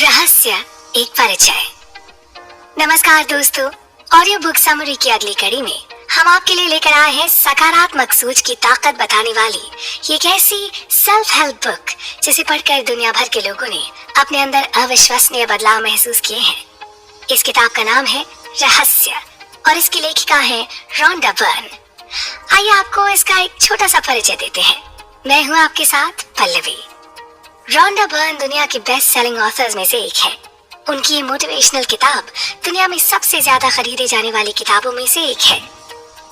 रहस्य एक परिचय। नमस्कार दोस्तों, ऑडियो बुक समरी की अगली कड़ी में हम आपके लिए लेकर आए हैं सकारात्मक सोच की ताकत बताने वाली ये एक ऐसी सेल्फ हेल्प बुक जिसे पढ़कर दुनिया भर के लोगों ने अपने अंदर अविश्वसनीय बदलाव महसूस किए हैं। इस किताब का नाम है रहस्य और इसकी लेखिका है रोंडा बर्न। आइए आपको इसका एक छोटा सा परिचय देते हैं। मैं हूँ आपके साथ पल्लवी। रोंडा बर्न दुनिया की बेस्ट सेलिंग ऑथर्स में से एक है। उनकी ये मोटिवेशनल किताब दुनिया में सबसे ज्यादा खरीदे जाने वाली किताबों में से एक है।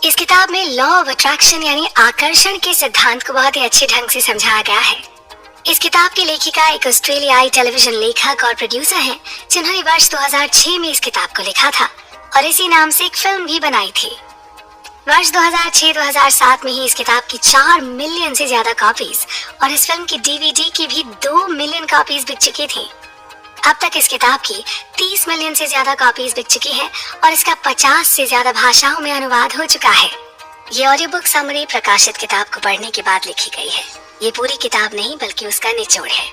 इस किताब में लॉ ऑफ अट्रैक्शन यानी आकर्षण के सिद्धांत को बहुत ही अच्छे ढंग से समझाया गया है। इस किताब की लेखिका एक ऑस्ट्रेलियाई टेलीविजन लेखक और प्रोड्यूसर हैं, जिन्होंने वर्ष 2006 में इस किताब को लिखा था और इसी नाम से एक फिल्म भी बनाई थी। वर्ष 2006-2007 में ही इस किताब की 4 मिलियन से ज्यादा कॉपीज और इस फिल्म की डीवीडी की भी 2 मिलियन कॉपीज बिक चुकी थी। अब तक इस किताब की 30 मिलियन से ज्यादा कॉपीज बिक चुकी हैं और इसका 50 से ज्यादा भाषाओं में अनुवाद हो चुका है। ये ऑडियो बुक समरी प्रकाशित किताब को पढ़ने के बाद लिखी गई है। ये पूरी किताब नहीं बल्कि उसका निचोड़ है।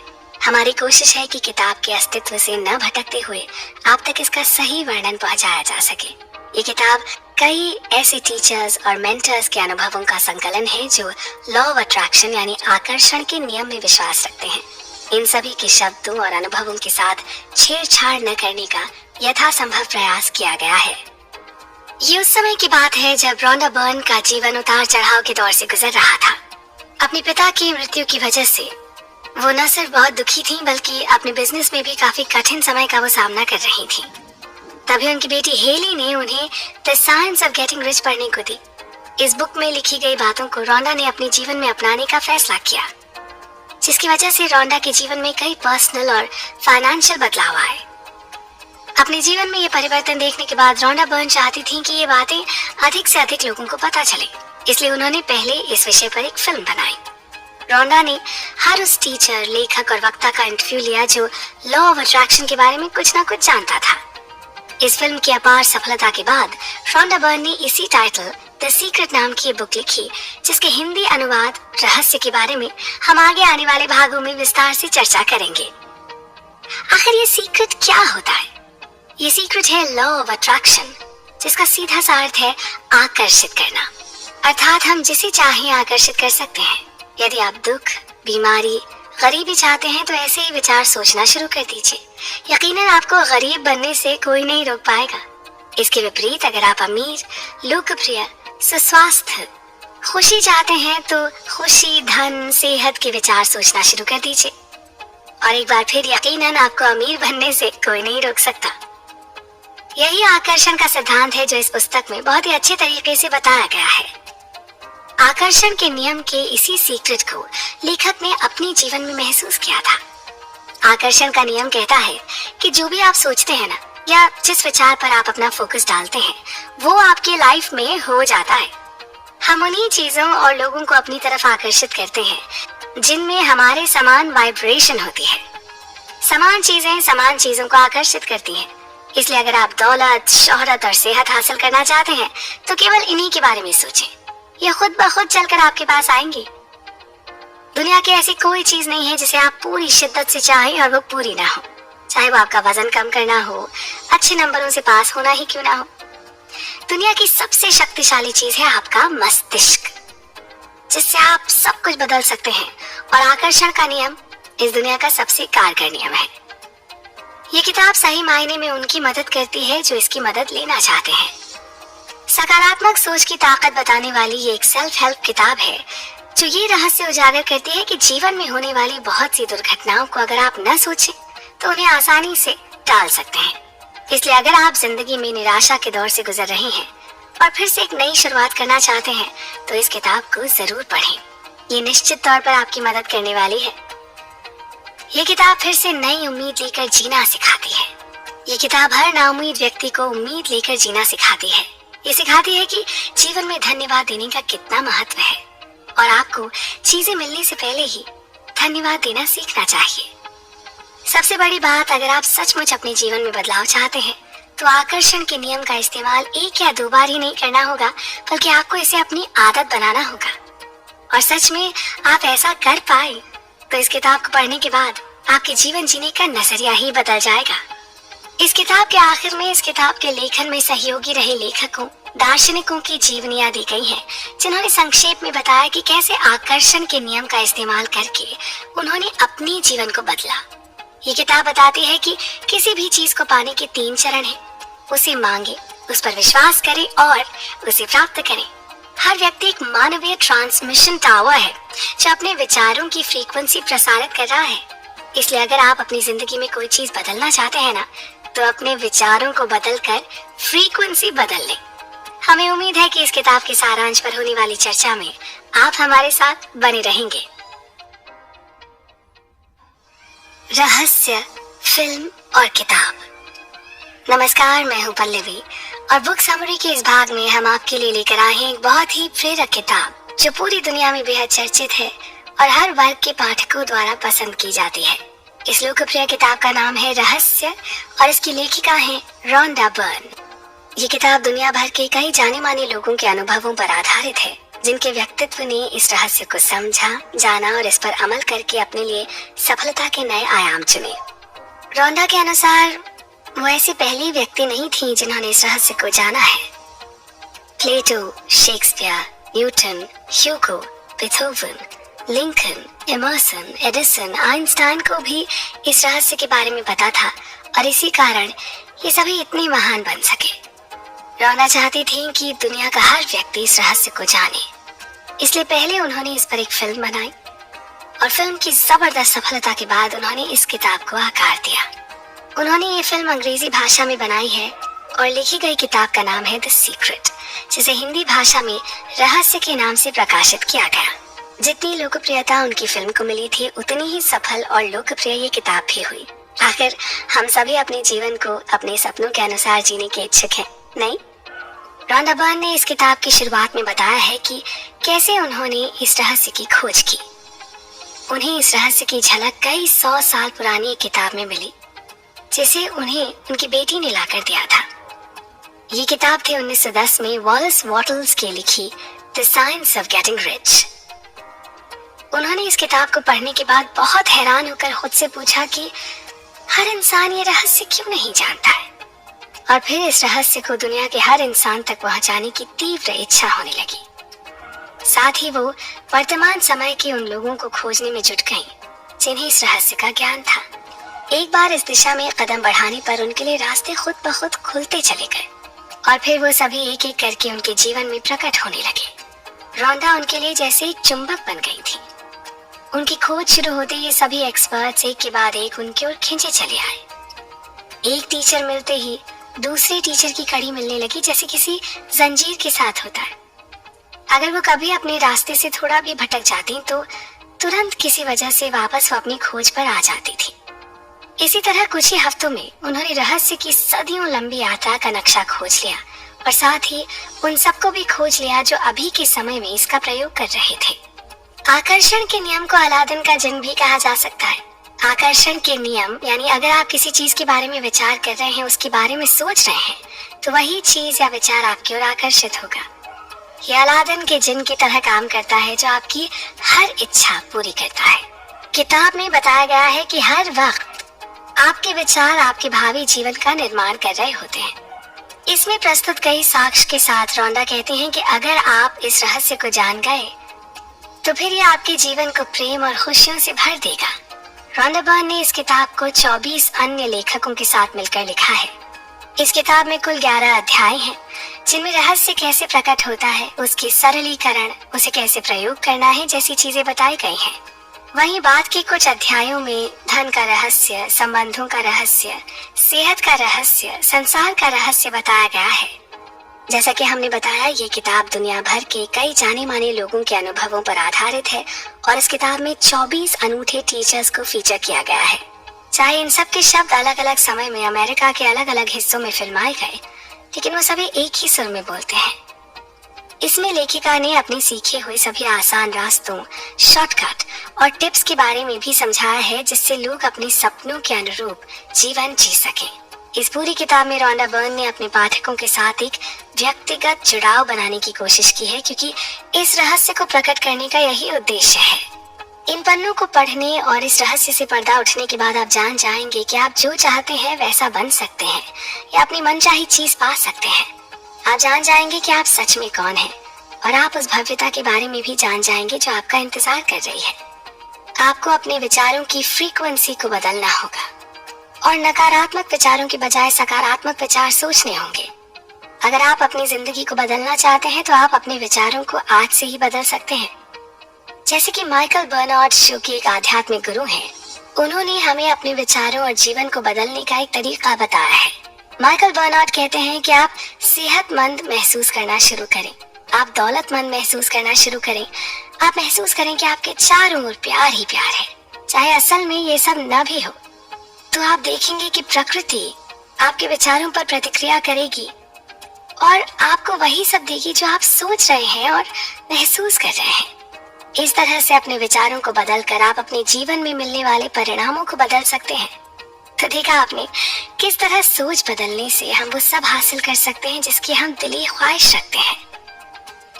हमारी कोशिश है कि किताब के अस्तित्व से न भटकते हुए आप तक इसका सही वर्णन पहुंचाया जा सके। ये किताब कई ऐसे टीचर्स और मेंटर्स के अनुभवों का संकलन है जो लॉ ऑफ अट्रैक्शन यानी आकर्षण के नियम में विश्वास रखते हैं। इन सभी के शब्दों और अनुभवों के साथ छेड़छाड़ न करने का यथासंभव प्रयास किया गया है। ये उस समय की बात है जब रोंडा बर्न का जीवन उतार चढ़ाव के दौर से गुजर रहा था। अपने पिता की मृत्यु की वजह से वो न सिर्फ बहुत दुखी थी बल्कि अपने बिजनेस में भी काफी कठिन समय का वो सामना कर रही थी। तभी उनकी बेटी हेली ने उन्हें the science of getting rich पढ़ने को दी। इस बुक में लिखी गई बातों को रोंडा ने अपने जीवन में अपनाने का फैसला किया, जिसकी वजह से रोंडा के जीवन में कई पर्सनल और फाइनेंशियल बदलाव आए। अपने जीवन में ये परिवर्तन देखने के बाद रोंडा बर्न चाहती थी कि ये बातें अधिक से अधिक लोगों को पता चले, इसलिए उन्होंने पहले इस विषय पर एक फिल्म बनाई। रोंडा ने हर उस टीचर, लेखक और वक्ता का इंटरव्यू लिया जो लॉ ऑफ अट्रैक्शन के बारे में कुछ ना कुछ जानता था। इस फिल्म की अपार सफलता के बाद रोंडा बर्न ने इसी टाइटल द सीक्रेट नाम की बुक लिखी, जिसके हिंदी अनुवाद रहस्य के बारे में हम आगे आने वाले भागों में विस्तार से चर्चा करेंगे। आखिर ये सीक्रेट क्या होता है? ये सीक्रेट है लॉ ऑफ अट्रैक्शन, जिसका सीधा सा अर्थ है आकर्षित करना। अर्थात हम जिसे चाहें आकर्षित कर सकते हैं। यदि आप दुख, बीमारी, गरीबी चाहते हैं तो ऐसे ही विचार सोचना शुरू कर दीजिए। यकीनन आपको गरीब बनने से कोई नहीं रोक पाएगा। इसके विपरीत अगर आप अमीर, लोकप्रिय, सुस्वास्थ्य, खुशी चाहते हैं तो खुशी, धन, सेहत के विचार सोचना शुरू कर दीजिए और एक बार फिर यकीनन आपको अमीर बनने से कोई नहीं रोक सकता। यही आकर्षण का सिद्धांत है जो इस पुस्तक में बहुत ही अच्छे तरीके से बताया गया है। आकर्षण के नियम के इसी सीक्रेट को लेखक ने अपने जीवन में महसूस किया था। आकर्षण का नियम कहता है कि जो भी आप सोचते हैं ना, या जिस विचार पर आप अपना फोकस डालते हैं, वो आपकी लाइफ में हो जाता है। हम उन्हीं चीजों और लोगों को अपनी तरफ आकर्षित करते हैं जिनमें हमारे समान वाइब्रेशन होती है। समान चीजें समान चीजों को आकर्षित करती हैं। इसलिए अगर आप दौलत, शोहरत और सेहत हासिल करना चाहते हैं तो केवल इन्हीं के बारे में सोचें। यह खुद ब खुद चलकर आपके पास आएंगी। दुनिया की ऐसी कोई चीज नहीं है जिसे आप पूरी शिद्दत से चाहें और वो पूरी ना हो, चाहे वो आपका वजन कम करना हो, अच्छे नंबरों से पास होना ही क्यों ना हो। दुनिया की सबसे शक्तिशाली चीज है आपका मस्तिष्क, जिससे आप सब कुछ बदल सकते हैं और आकर्षण का नियम इस दुनिया का सबसे कारगर नियम है। ये किताब सही मायने में उनकी मदद करती है जो इसकी मदद लेना चाहते हैं। सकारात्मक सोच की ताकत बताने वाली ये एक सेल्फ हेल्प किताब है जो ये रहस्य उजागर करती है कि जीवन में होने वाली बहुत सी दुर्घटनाओं को अगर आप न सोचें तो उन्हें आसानी से टाल सकते हैं। इसलिए अगर आप जिंदगी में निराशा के दौर से गुजर रहे हैं और फिर से एक नई शुरुआत करना चाहते हैं तो इस किताब को जरूर पढ़ें। ये निश्चित तौर पर आपकी मदद करने वाली है। ये किताब फिर से नई उम्मीद लेकर जीना सिखाती है। ये किताब हर नाउम्मीद व्यक्ति को उम्मीद लेकर जीना सिखाती है। ये सिखाती है कि जीवन में धन्यवाद देने का कितना महत्व है और आपको चीजें मिलने से पहले ही धन्यवाद देना सीखना चाहिए। सबसे बड़ी बात, अगर आप सचमुच अपने जीवन में बदलाव चाहते हैं तो आकर्षण के नियम का इस्तेमाल 1 या 2 बार ही नहीं करना होगा, बल्कि आपको इसे अपनी आदत बनाना होगा। और सच में आप ऐसा कर पाए तो इस किताब को पढ़ने के बाद आपके जीवन जीने का नजरिया ही बदल जाएगा। इस किताब के आखिर में इस किताब के लेखन में सहयोगी रहे लेखकों, दार्शनिकों की जीवनियां दी गई हैं, जिन्होंने संक्षेप में बताया कि कैसे आकर्षण के नियम का इस्तेमाल करके उन्होंने अपने जीवन को बदला। ये किताब बताती है कि किसी भी चीज को पाने के 3 चरण हैं। उसे मांगे, उस पर विश्वास करें और उसे प्राप्त करें। हर व्यक्ति एक मानवीय ट्रांसमिशन टावर है जो अपने विचारों की फ्रीक्वेंसी प्रसारित कर रहा है। इसलिए अगर आप अपनी जिंदगी में कोई चीज बदलना चाहते हैं ना, तो अपने विचारों को बदलकर फ्रीक्वेंसी बदल लें। हमें उम्मीद है कि इस किताब के सारांश पर होने वाली चर्चा में आप हमारे साथ बने रहेंगे। रहस्य, फिल्म और किताब। नमस्कार, मैं हूं पल्लवी और बुक समरी के इस भाग में हम आपके लिए लेकर आए हैं एक बहुत ही प्रेरक किताब जो पूरी दुनिया में बेहद चर्चित है और हर वर्ग के पाठकों द्वारा पसंद की जाती है। इस लोकप्रिय किताब का नाम है रहस्य और इसकी लेखिका है रोंडा बर्न। ये किताब दुनिया भर के कई जाने माने लोगों के अनुभवों पर आधारित है, जिनके व्यक्तित्व ने इस रहस्य को समझा, जाना और इस पर अमल करके अपने लिए सफलता के नए आयाम चुने। रोंडा के अनुसार वो ऐसी पहली व्यक्ति नहीं थी जिन्होंने इस रहस्य को जाना है। Plato, Shakespeare, Newton, Hugo, Beethoven, Lincoln, Emerson, Edison, Einstein को भी इस रहस्य के बारे में पता था और इसी कारण ये सभी इतने महान बन सके। रोंडा चाहती थी कि दुनिया का हर व्यक्ति इस रहस्य को जाने, इसलिए पहले उन्होंने इस पर एक फिल्म बनाई और फिल्म की जबरदस्त सफलता के बाद उन्होंने इस किताब को आकार दिया। उन्होंने ये फिल्म अंग्रेजी भाषा में बनाई है और लिखी गई किताब का नाम है द सीक्रेट, जिसे हिंदी भाषा में रहस्य के नाम से प्रकाशित किया गया। जितनी लोकप्रियता उनकी फिल्म को मिली थी, उतनी ही सफल और लोकप्रिय ये किताब भी हुई। आखिर हम सभी अपने जीवन को अपने सपनों के अनुसार जीने के इच्छुक हैं, नहीं? रोंडा बर्न ने इस किताब की शुरुआत में बताया है कि कैसे उन्होंने इस रहस्य की खोज की। उन्हें इस रहस्य की झलक कई 100 साल पुरानी एक किताब में मिली, जिसे उन्हें उनकी बेटी ने लाकर दिया था। ये किताब थी 1910 में वॉलेस वॉटल्स की लिखी the science of getting rich. उन्होंने इस किताब को पढ़ने के बाद बहुत हैरान होकर खुद से पूछा कि हर इंसान ये रहस्य क्यों नहीं जानता है, और फिर इस रहस्य को दुनिया के हर इंसान तक पहुंचाने की तीव्र इच्छा होने लगी। साथ ही वो वर्तमान समय के उन लोगों को खोजने में जुट गईं, जिन्हें इस रहस्य का ज्ञान था। एक बार इस दिशा में कदम बढ़ाने पर उनके लिए रास्ते खुद ब खुद खुलते चले गए और फिर वो सभी एक एक करके उनके जीवन में प्रकट होने लगे। रोंडा उनके लिए जैसे एक चुंबक बन गई थी। उनकी खोज शुरू होते ही सभी एक्सपर्ट्स एक के बाद एक उनकी ओर खींचे चले आए। एक टीचर मिलते ही दूसरे टीचर की कड़ी मिलने लगी, जैसे किसी जंजीर के साथ होता है। अगर वो कभी अपने रास्ते से थोड़ा भी भटक जाती तो तुरंत किसी वजह से वापस वो अपनी खोज पर आ जाती थी। इसी तरह कुछ ही हफ्तों में उन्होंने रहस्य की सदियों लंबी यात्रा का नक्शा खोज लिया और साथ ही उन सबको भी खोज लिया जो अभी के समय में इसका प्रयोग कर रहे थे। आकर्षण के नियम को अलादीन का जिन्न भी कहा जा सकता है। आकर्षण के नियम यानी अगर आप किसी चीज के बारे में विचार कर रहे हैं, उसके बारे में सोच रहे हैं, तो वही चीज या विचार आपकी ओर आकर्षित होगा। यह अलादीन के जिन्न की तरह काम करता है जो आपकी हर इच्छा पूरी करता है। किताब में बताया गया है कि हर वक्त आपके विचार आपके भावी जीवन का निर्माण कर रहे होते हैं। इसमें प्रस्तुत कई साक्ष्य के साथ रोंडा कहते हैं कि अगर आप इस रहस्य को जान गए तो फिर ये आपके जीवन को प्रेम और खुशियों से भर देगा। रोंडा बर्न ने इस किताब को 24 अन्य लेखकों के साथ मिलकर लिखा है। इस किताब में कुल 11 अध्याय हैं, जिनमें रहस्य कैसे प्रकट होता है, उसकी सरलीकरण, उसे कैसे प्रयोग करना है जैसी चीजें बताई गई हैं। वहीं बाद के कुछ अध्यायों में धन का रहस्य, संबंधों का रहस्य, सेहत का रहस्य, संसार का रहस्य बताया गया है। जैसा कि हमने बताया, ये किताब दुनिया भर के कई जाने माने लोगों के अनुभवों पर आधारित है और इस किताब में 24 अनूठे टीचर्स को फीचर किया गया है। चाहे इन सब के शब्द अलग अलग समय में अमेरिका के अलग अलग हिस्सों में फिल्माए गए, लेकिन वो सभी एक ही सुर में बोलते हैं। इसमें लेखिका ने अपने सीखे हुए सभी आसान रास्तों, शॉर्टकट और टिप्स के बारे में भी समझाया है, जिससे लोग अपने सपनों के अनुरूप जीवन जी सकें। इस पूरी किताब में रोंडा बर्न ने अपने पाठकों के साथ एक व्यक्तिगत जुड़ाव बनाने की कोशिश की है, क्योंकि इस रहस्य को प्रकट करने का यही उद्देश्य है। इन पन्नों को पढ़ने और इस रहस्य से पर्दा उठने के बाद आप जान जाएंगे कि आप जो चाहते हैं वैसा बन सकते हैं या अपनी मनचाही चीज पा सकते हैं। आप जान जाएंगे कि आप सच में कौन हैं और आप उस भव्यता के बारे में भी जान जाएंगे जो आपका इंतजार कर रही है। आपको अपने विचारों की फ्रीक्वेंसी को बदलना होगा और नकारात्मक विचारों के बजाय सकारात्मक विचार सोचने होंगे। अगर आप अपनी जिंदगी को बदलना चाहते हैं तो आप अपने विचारों को आज से ही बदल सकते हैं। जैसे कि माइकल बर्नार्ड जो कि एक आध्यात्मिक गुरु हैं, उन्होंने हमें अपने विचारों और जीवन को बदलने का एक तरीका बताया है। माइकल बर्नार्ड कहते हैं कि आप सेहतमंद महसूस करना शुरू करें, आप दौलतमंद महसूस करना शुरू करें, आप महसूस करें कि आपके चारों ओर प्यार ही प्यार है, चाहे असल में ये सब न भी हो। तो आप देखेंगे कि प्रकृति आपके विचारों पर प्रतिक्रिया करेगी और आपको वही सब देगी जो आप सोच रहे हैं और महसूस कर रहे हैं। इस तरह से अपने विचारों को बदलकर आप अपने जीवन में मिलने वाले परिणामों को बदल सकते हैं। तो देखा आपने किस तरह सोच बदलने से हम वो सब हासिल कर सकते हैं जिसकी हम दिली ख्वाहिश रखते हैं।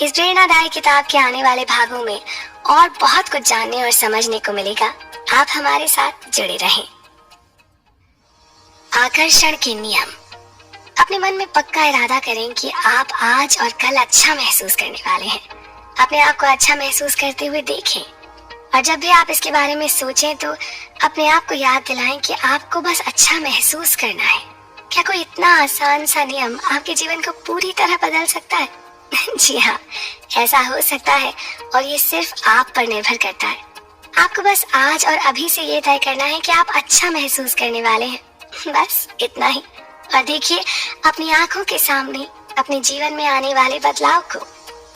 इस प्रेरणादायी किताब के आने वाले भागों में और बहुत कुछ जानने और समझने को मिलेगा। आप हमारे साथ जुड़े रहें। आकर्षण के नियम। अपने मन में पक्का इरादा करें कि आप आज और कल अच्छा महसूस करने वाले हैं। अपने आप को अच्छा महसूस करते हुए देखें और जब भी आप इसके बारे में सोचें तो अपने आप को याद दिलाएं कि आपको बस अच्छा महसूस करना है। क्या कोई इतना आसान सा नियम आपके जीवन को पूरी तरह बदल सकता है? जी हाँ, ऐसा हो सकता है और ये सिर्फ आप पर निर्भर करता है। आपको बस आज और अभी से ये तय करना है कि आप अच्छा महसूस करने वाले हैं, बस इतना ही। और देखिए अपनी आंखों के सामने अपने जीवन में आने वाले बदलाव को।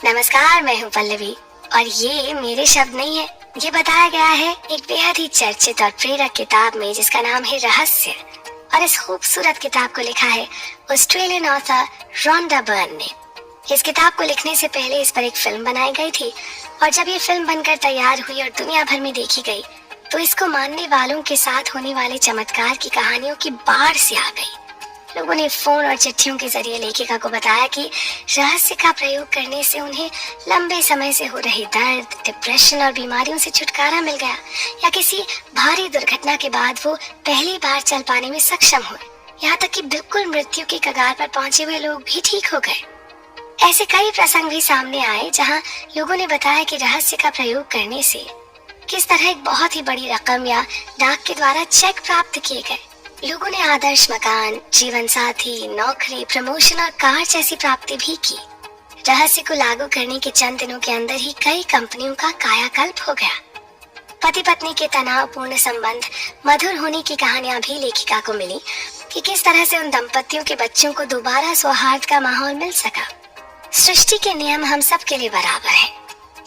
नमस्कार, मैं हूँ पल्लवी और ये मेरे शब्द नहीं है, ये बताया गया है एक बेहद ही चर्चित और प्रेरक किताब में जिसका नाम है रहस्य। और इस खूबसूरत किताब को लिखा है ऑस्ट्रेलियन ऑथर रोंडा बर्न ने। इस किताब को लिखने से पहले इस पर एक फिल्म बनाई गई थी और जब ये फिल्म बनकर तैयार हुई और दुनिया भर में देखी गई तो इसको मानने वालों के साथ होने वाले चमत्कार की कहानियों की बाढ़ से आ गई। लोगों ने फोन और चिट्ठियों के जरिए लेखिका को बताया कि रहस्य का प्रयोग करने से उन्हें लंबे समय से हो रहे दर्द, डिप्रेशन और बीमारियों से छुटकारा मिल गया या किसी भारी दुर्घटना के बाद वो पहली बार चल पाने में सक्षम हुए। यहाँ तक कि बिल्कुल मृत्यु की कगार पर पहुंचे हुए लोग भी ठीक हो गए। ऐसे कई प्रसंग भी सामने आए जहाँ लोगों ने बताया कि रहस्य का प्रयोग करने से किस तरह एक बहुत ही बड़ी रकम या डाक के द्वारा चेक प्राप्त किए गए। लोगों ने आदर्श मकान, जीवन साथी, नौकरी, प्रमोशन और कार जैसी प्राप्ति भी की। रहस्य को लागू करने के चंद दिनों के अंदर ही कई कंपनियों का कायाकल्प हो गया। पति पत्नी के तनावपूर्ण संबंध मधुर होने की कहानियां भी लेखिका को मिली कि किस तरह से उन दंपतियों के बच्चों को दोबारा सौहार्द का माहौल मिल सका। सृष्टि के नियम हम सब के लिए बराबर है।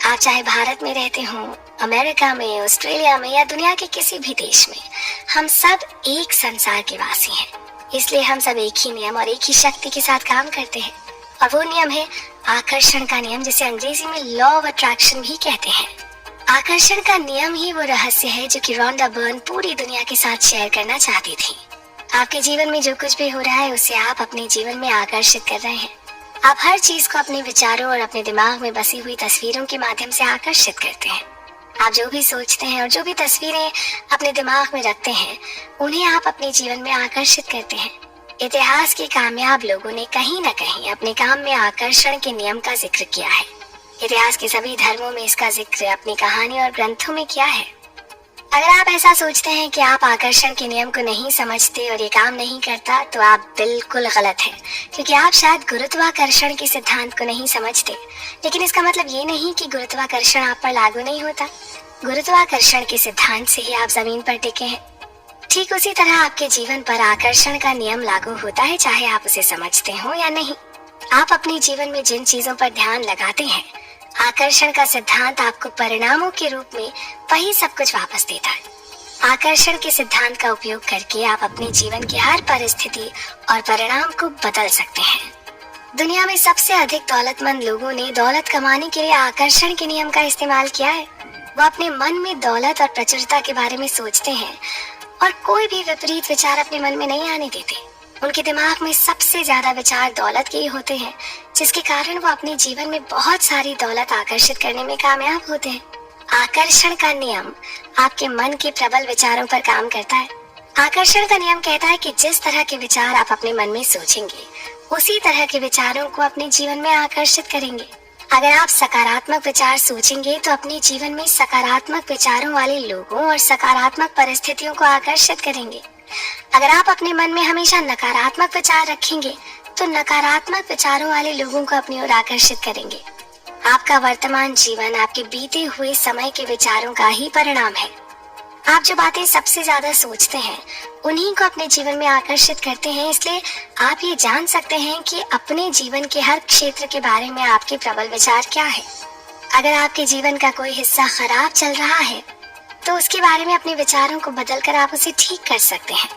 आप चाहे भारत में रहते हो, अमेरिका में, ऑस्ट्रेलिया में या दुनिया के किसी भी देश में, हम सब एक संसार के वासी हैं। इसलिए हम सब एक ही नियम और एक ही शक्ति के साथ काम करते हैं और वो नियम है आकर्षण का नियम, जिसे अंग्रेजी में लॉ ऑफ अट्रैक्शन भी कहते हैं। आकर्षण का नियम ही वो रहस्य है जो कि रोंडा बर्न पूरी दुनिया के साथ शेयर करना चाहती थी। आपके जीवन में जो कुछ भी हो रहा है उसे आप अपने जीवन में आकर्षित कर रहे हैं। आप हर चीज को अपने विचारों और अपने दिमाग में बसी हुई तस्वीरों के माध्यम से आकर्षित करते हैं। आप जो भी सोचते हैं और जो भी तस्वीरें अपने दिमाग में रखते हैं उन्हें आप अपने जीवन में आकर्षित करते हैं। इतिहास के कामयाब लोगों ने कहीं न कहीं अपने काम में आकर्षण के नियम का जिक्र किया है। इतिहास के सभी धर्मों में इसका जिक्र अपनी कहानी और ग्रंथों में किया है। अगर आप ऐसा सोचते हैं कि आप आकर्षण के नियम को नहीं समझते और ये काम नहीं करता तो आप बिल्कुल गलत हैं, क्योंकि आप शायद गुरुत्वाकर्षण के सिद्धांत को नहीं समझते। लेकिन इसका मतलब ये नहीं कि गुरुत्वाकर्षण आप पर लागू नहीं होता। गुरुत्वाकर्षण के सिद्धांत से ही आप जमीन पर टिके हैं। ठीक उसी तरह आपके जीवन पर आकर्षण का नियम लागू होता है, चाहे आप उसे समझते हो या नहीं। आप अपने जीवन में जिन चीजों पर ध्यान लगाते हैं, आकर्षण का सिद्धांत आपको परिणामों के रूप में वही सब कुछ वापस देता है। आकर्षण के सिद्धांत का उपयोग करके आप अपने जीवन की हर परिस्थिति और परिणाम को बदल सकते हैं। दुनिया में सबसे अधिक दौलतमंद लोगों ने दौलत कमाने के लिए आकर्षण के नियम का इस्तेमाल किया है। वो अपने मन में दौलत और प्रचुरता के बारे में सोचते हैं और कोई भी विपरीत विचार अपने मन में नहीं आने देते। उनके दिमाग में सबसे ज्यादा विचार दौलत के ही होते हैं, जिसके कारण वो अपने जीवन में बहुत सारी दौलत आकर्षित करने में कामयाब होते हैं। आकर्षण का नियम आपके मन के प्रबल विचारों पर काम करता है। आकर्षण का नियम कहता है कि जिस तरह के विचार आप अपने मन में सोचेंगे, उसी तरह के विचारों को अपने जीवन में आकर्षित करेंगे। अगर आप सकारात्मक विचार सोचेंगे तो अपने जीवन में सकारात्मक विचारों वाले लोगों और सकारात्मक परिस्थितियों को आकर्षित करेंगे। अगर आप अपने मन में हमेशा नकारात्मक विचार रखेंगे तो नकारात्मक विचारों वाले लोगों को अपनी ओर आकर्षित करेंगे। आपका वर्तमान जीवन आपके बीते हुए समय के विचारों का ही परिणाम है। आप जो बातें सबसे ज्यादा सोचते हैं उन्हीं को अपने जीवन में आकर्षित करते हैं। इसलिए आप ये जान सकते हैं कि अपने जीवन के हर क्षेत्र के बारे में आपके प्रबल विचार क्या है। अगर आपके जीवन का कोई हिस्सा खराब चल रहा है तो उसके बारे में अपने विचारों को बदलकर आप उसे ठीक कर सकते हैं।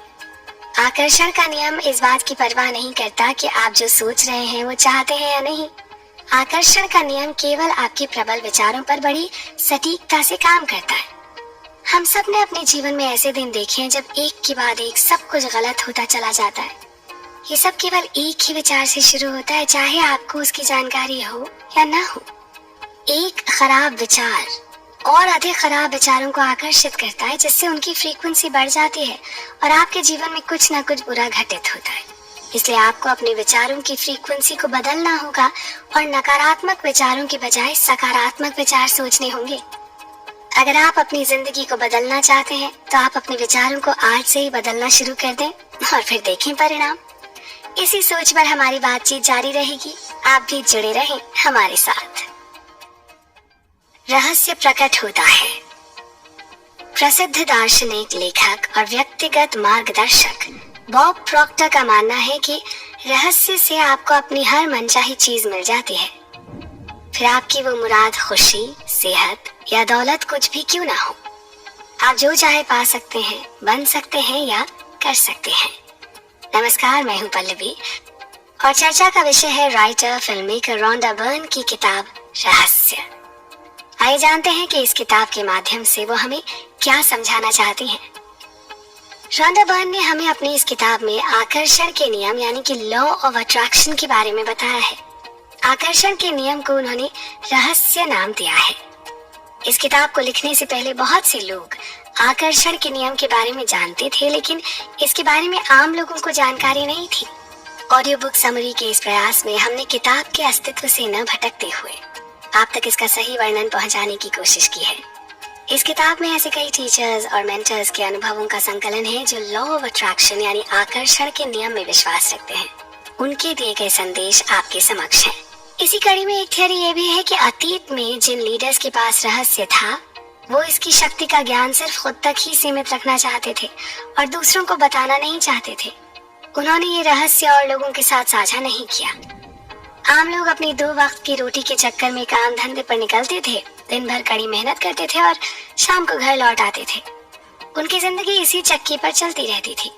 आकर्षण का नियम इस बात की परवाह नहीं करता कि आप जो सोच रहे हैं वो चाहते हैं या नहीं। आकर्षण का नियम केवल आपके प्रबल विचारों पर बड़ी सटीकता से काम करता है। हम सब ने अपने जीवन में ऐसे दिन देखे हैं जब एक के बाद एक सब कुछ गलत होता चला जाता है। ये सब केवल एक ही विचार से शुरू होता है, चाहे आपको उसकी जानकारी हो या ना हो। एक खराब विचार और अधिक खराब विचारों को आकर्षित करता है, जिससे उनकी फ्रीक्वेंसी बढ़ जाती है और आपके जीवन में कुछ ना कुछ बुरा घटित होता है। इसलिए आपको अपने विचारों की फ्रीक्वेंसी को बदलना होगा और नकारात्मक विचारों के बजाय सकारात्मक विचार सोचने होंगे। अगर आप अपनी जिंदगी को बदलना चाहते हैं तो आप अपने विचारों को आज से ही बदलना शुरू कर दें और फिर देखें परिणाम। इसी सोच पर हमारी बातचीत जारी रहेगी। आप भी जुड़े रहें हमारे साथ। रहस्य प्रकट होता है। प्रसिद्ध दार्शनिक, लेखक और व्यक्तिगत मार्गदर्शक बॉब प्रॉक्टर का मानना है कि रहस्य से आपको अपनी हर मनचाही चीज मिल जाती है, फिर आपकी वो मुराद खुशी, सेहत या दौलत कुछ भी क्यों ना हो। आप जो चाहे पा सकते हैं, बन सकते हैं या कर सकते हैं। नमस्कार, मैं हूं पल्लवी और चर्चा का विषय है writer film maker Rhonda burn की किताब रहस्य। आइए जानते हैं कि इस किताब के माध्यम से वो हमें क्या समझाना चाहती हैं। रॉन्डा बर्न ने हमें अपनी इस किताब में आकर्षण के नियम यानी कि लॉ ऑफ अट्रैक्शन के बारे में बताया है। आकर्षण के नियम को उन्होंने रहस्य नाम दिया है। इस किताब को लिखने से पहले बहुत से लोग आकर्षण के नियम के बारे में जानते थे, लेकिन इसके बारे में आम लोगों को जानकारी नहीं थी। ऑडियो बुक समरी के इस प्रयास में हमने किताब के अस्तित्व से न भटकते हुए आप तक इसका सही वर्णन पहुंचाने की कोशिश की है। इस किताब में ऐसे कई टीचर्स और मेंटर्स के अनुभवों का संकलन है जो लॉ ऑफ अट्रैक्शन यानी आकर्षण के नियम में विश्वास रखते हैं। उनके दिए गए संदेश आपके समक्ष हैं। इसी कड़ी में एक थियरी ये भी है कि अतीत में जिन लीडर्स के पास रहस्य था वो इसकी शक्ति का ज्ञान सिर्फ खुद तक ही सीमित रखना चाहते थे और दूसरों को बताना नहीं चाहते थे। उन्होंने ये रहस्य और लोगों के साथ साझा नहीं किया। आम लोग अपनी 2 वक्त की रोटी के चक्कर में काम धंधे पर निकलते थे, दिन भर कड़ी मेहनत करते थे और शाम को घर लौट आते थे। उनकी जिंदगी इसी चक्की पर चलती रहती थी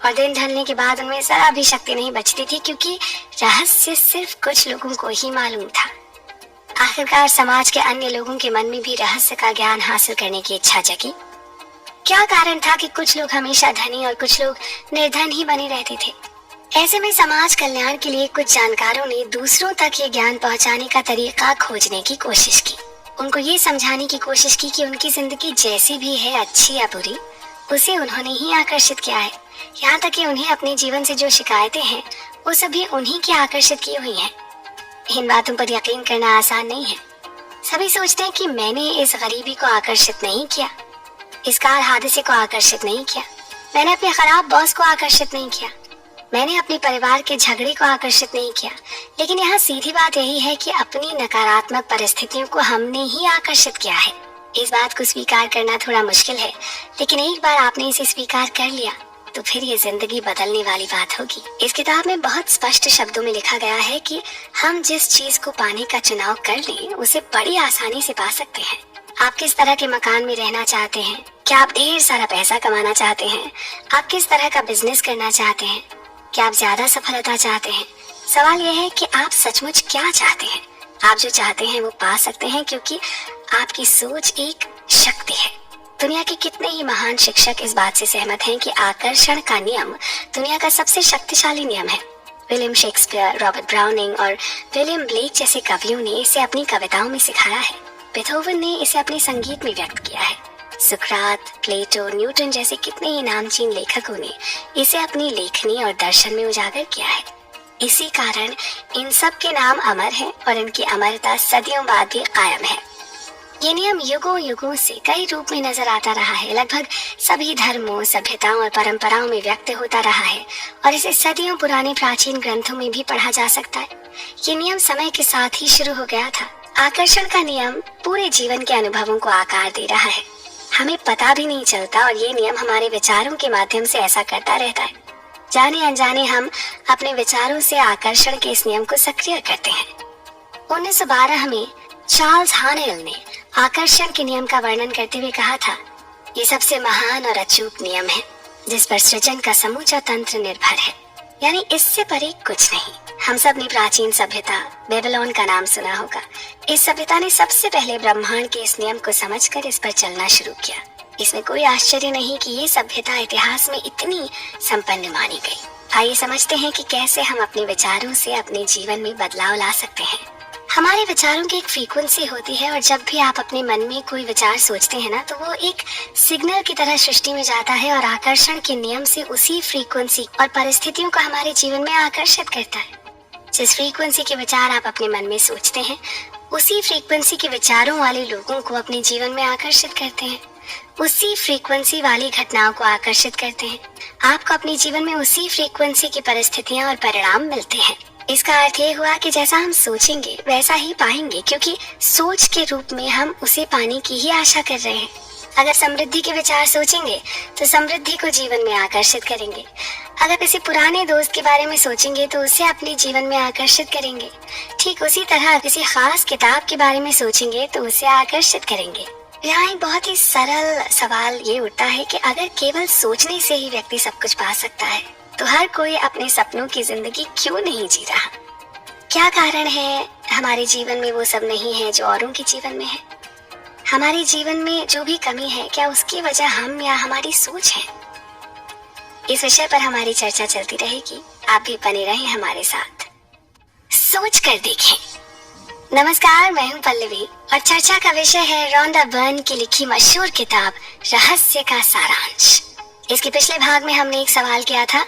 और दिन ढलने के बाद उनमें जरा भी शक्ति नहीं बचती थी, क्योंकि रहस्य सिर्फ कुछ लोगों को ही मालूम था। आखिरकार समाज के अन्य लोगों के मन में भी रहस्य का ज्ञान हासिल करने की इच्छा जगी। क्या कारण था कि कुछ लोग हमेशा धनी और कुछ लोग निर्धन ही बने रहते थे। ऐसे में समाज कल्याण के लिए कुछ जानकारों ने दूसरों तक ये ज्ञान पहुंचाने का तरीका खोजने की कोशिश की। उनको ये समझाने की कोशिश की कि उनकी जिंदगी जैसी भी है, अच्छी या बुरी, उसे उन्होंने ही आकर्षित किया है। यहाँ तक कि उन्हें अपने जीवन से जो शिकायतें हैं वो सभी उन्हीं की आकर्षित की हुई हैं। इन बातों पर यकीन करना आसान नहीं है। सभी सोचते हैं कि मैंने इस गरीबी को आकर्षित नहीं किया, इस कार हादसे को आकर्षित नहीं किया, मैंने अपने खराब बॉस को आकर्षित नहीं किया, मैंने अपने परिवार के झगड़े को आकर्षित नहीं किया। लेकिन यहाँ सीधी बात यही है कि अपनी नकारात्मक परिस्थितियों को हमने ही आकर्षित किया है। इस बात को स्वीकार करना थोड़ा मुश्किल है, लेकिन एक बार आपने इसे स्वीकार कर लिया तो फिर ये जिंदगी बदलने वाली बात होगी। इस किताब में बहुत स्पष्ट शब्दों में लिखा गया है कि हम जिस चीज को पाने का चुनाव कर लें उसे बड़ी आसानी से पा सकते हैं। आप किस तरह के मकान में रहना चाहते हैं? क्या आप ढेर सारा पैसा कमाना चाहते हैं? आप किस तरह का बिजनेस करना चाहते हैं? क्या आप ज्यादा सफलता चाहते हैं? सवाल यह है कि आप सचमुच क्या चाहते हैं। आप जो चाहते हैं वो पा सकते हैं, क्योंकि आपकी सोच एक शक्ति है। दुनिया के कितने ही महान शिक्षक इस बात से सहमत हैं कि आकर्षण का नियम दुनिया का सबसे शक्तिशाली नियम है। विलियम शेक्सपियर, रॉबर्ट ब्राउनिंग और विलियम ब्लेक जैसे कवियों ने इसे अपनी कविताओं में सिखाया है। बेथोवन ने इसे अपने संगीत में व्यक्त किया है। सुकरात, प्लेटो, न्यूटन जैसे कितने ही नामचीन लेखकों ने इसे अपनी लेखनी और दर्शन में उजागर किया है। इसी कारण इन सब के नाम अमर हैं और इनकी अमरता सदियों बाद भी कायम है। ये नियम युगों युगों से कई रूप में नजर आता रहा है, लगभग सभी धर्मों, सभ्यताओं और परंपराओं में व्यक्त होता रहा है और इसे सदियों पुराने प्राचीन ग्रंथों में भी पढ़ा जा सकता है। ये नियम समय के साथ ही शुरू हो गया था। आकर्षण का नियम पूरे जीवन के अनुभवों को आकार दे रहा है। हमें पता भी नहीं चलता और ये नियम हमारे विचारों के माध्यम से ऐसा करता रहता है। जाने अनजाने हम अपने विचारों से आकर्षण के इस नियम को सक्रिय करते हैं। 1912 में चार्ल्स हानेल ने आकर्षण के नियम का वर्णन करते हुए कहा था, ये सबसे महान और अचूक नियम है जिस पर सृजन का समूचा तंत्र निर्भर है, यानी इससे परे कुछ नहीं। हम सब ने प्राचीन सभ्यता बेबीलोन का नाम सुना होगा। इस सभ्यता ने सबसे पहले ब्रह्मांड के इस नियम को समझकर इस पर चलना शुरू किया। इसमें कोई आश्चर्य नहीं कि ये सभ्यता इतिहास में इतनी संपन्न मानी गई। आइए समझते हैं कि कैसे हम अपने विचारों से अपने जीवन में बदलाव ला सकते हैं। हमारे विचारों की एक फ्रीक्वेंसी होती है और जब भी आप अपने मन में कोई विचार सोचते हैं ना, तो वो एक सिग्नल की तरह सृष्टि में जाता है और आकर्षण के नियम से उसी फ्रीक्वेंसी और परिस्थितियों को हमारे जीवन में आकर्षित करता है। जिस फ्रीक्वेंसी के विचार आप अपने मन में सोचते हैं, उसी फ्रीक्वेंसी के विचारों वाले लोगों को अपने जीवन में आकर्षित करते हैं, उसी फ्रीक्वेंसी वाली घटनाओं को आकर्षित करते हैं। आपको अपने जीवन में उसी फ्रीक्वेंसी की परिस्थितियां और परिणाम मिलते हैं। इसका अर्थ ये हुआ कि जैसा हम सोचेंगे वैसा ही पाएंगे, क्योंकि सोच के रूप में हम उसे पाने की ही आशा कर रहे हैं। अगर समृद्धि के विचार सोचेंगे तो समृद्धि को जीवन में आकर्षित करेंगे। अगर किसी पुराने दोस्त के बारे में सोचेंगे तो उसे अपने जीवन में आकर्षित करेंगे। ठीक उसी तरह किसी खास किताब के बारे में सोचेंगे तो उसे आकर्षित करेंगे। यहाँ एक बहुत ही सरल सवाल ये उठता है कि अगर केवल सोचने से ही व्यक्ति सब कुछ पा सकता है, तो हर कोई अपने सपनों की जिंदगी क्यों नहीं जी रहा? क्या कारण है हमारे जीवन में वो सब नहीं है जो औरों के जीवन में है? हमारे जीवन में जो भी कमी है, क्या उसकी वजह हम या हमारी सोच है? इस विषय पर हमारी चर्चा चलती रहेगी। आप भी बने रहें हमारे साथ। सोच कर देखें। नमस्कार, मैं हूं पल्लवी और चर्चा का विषय है रोंडा बर्न की लिखी मशहूर किताब रहस्य का सारांश। इसके पिछले भाग में हमने एक सवाल किया था,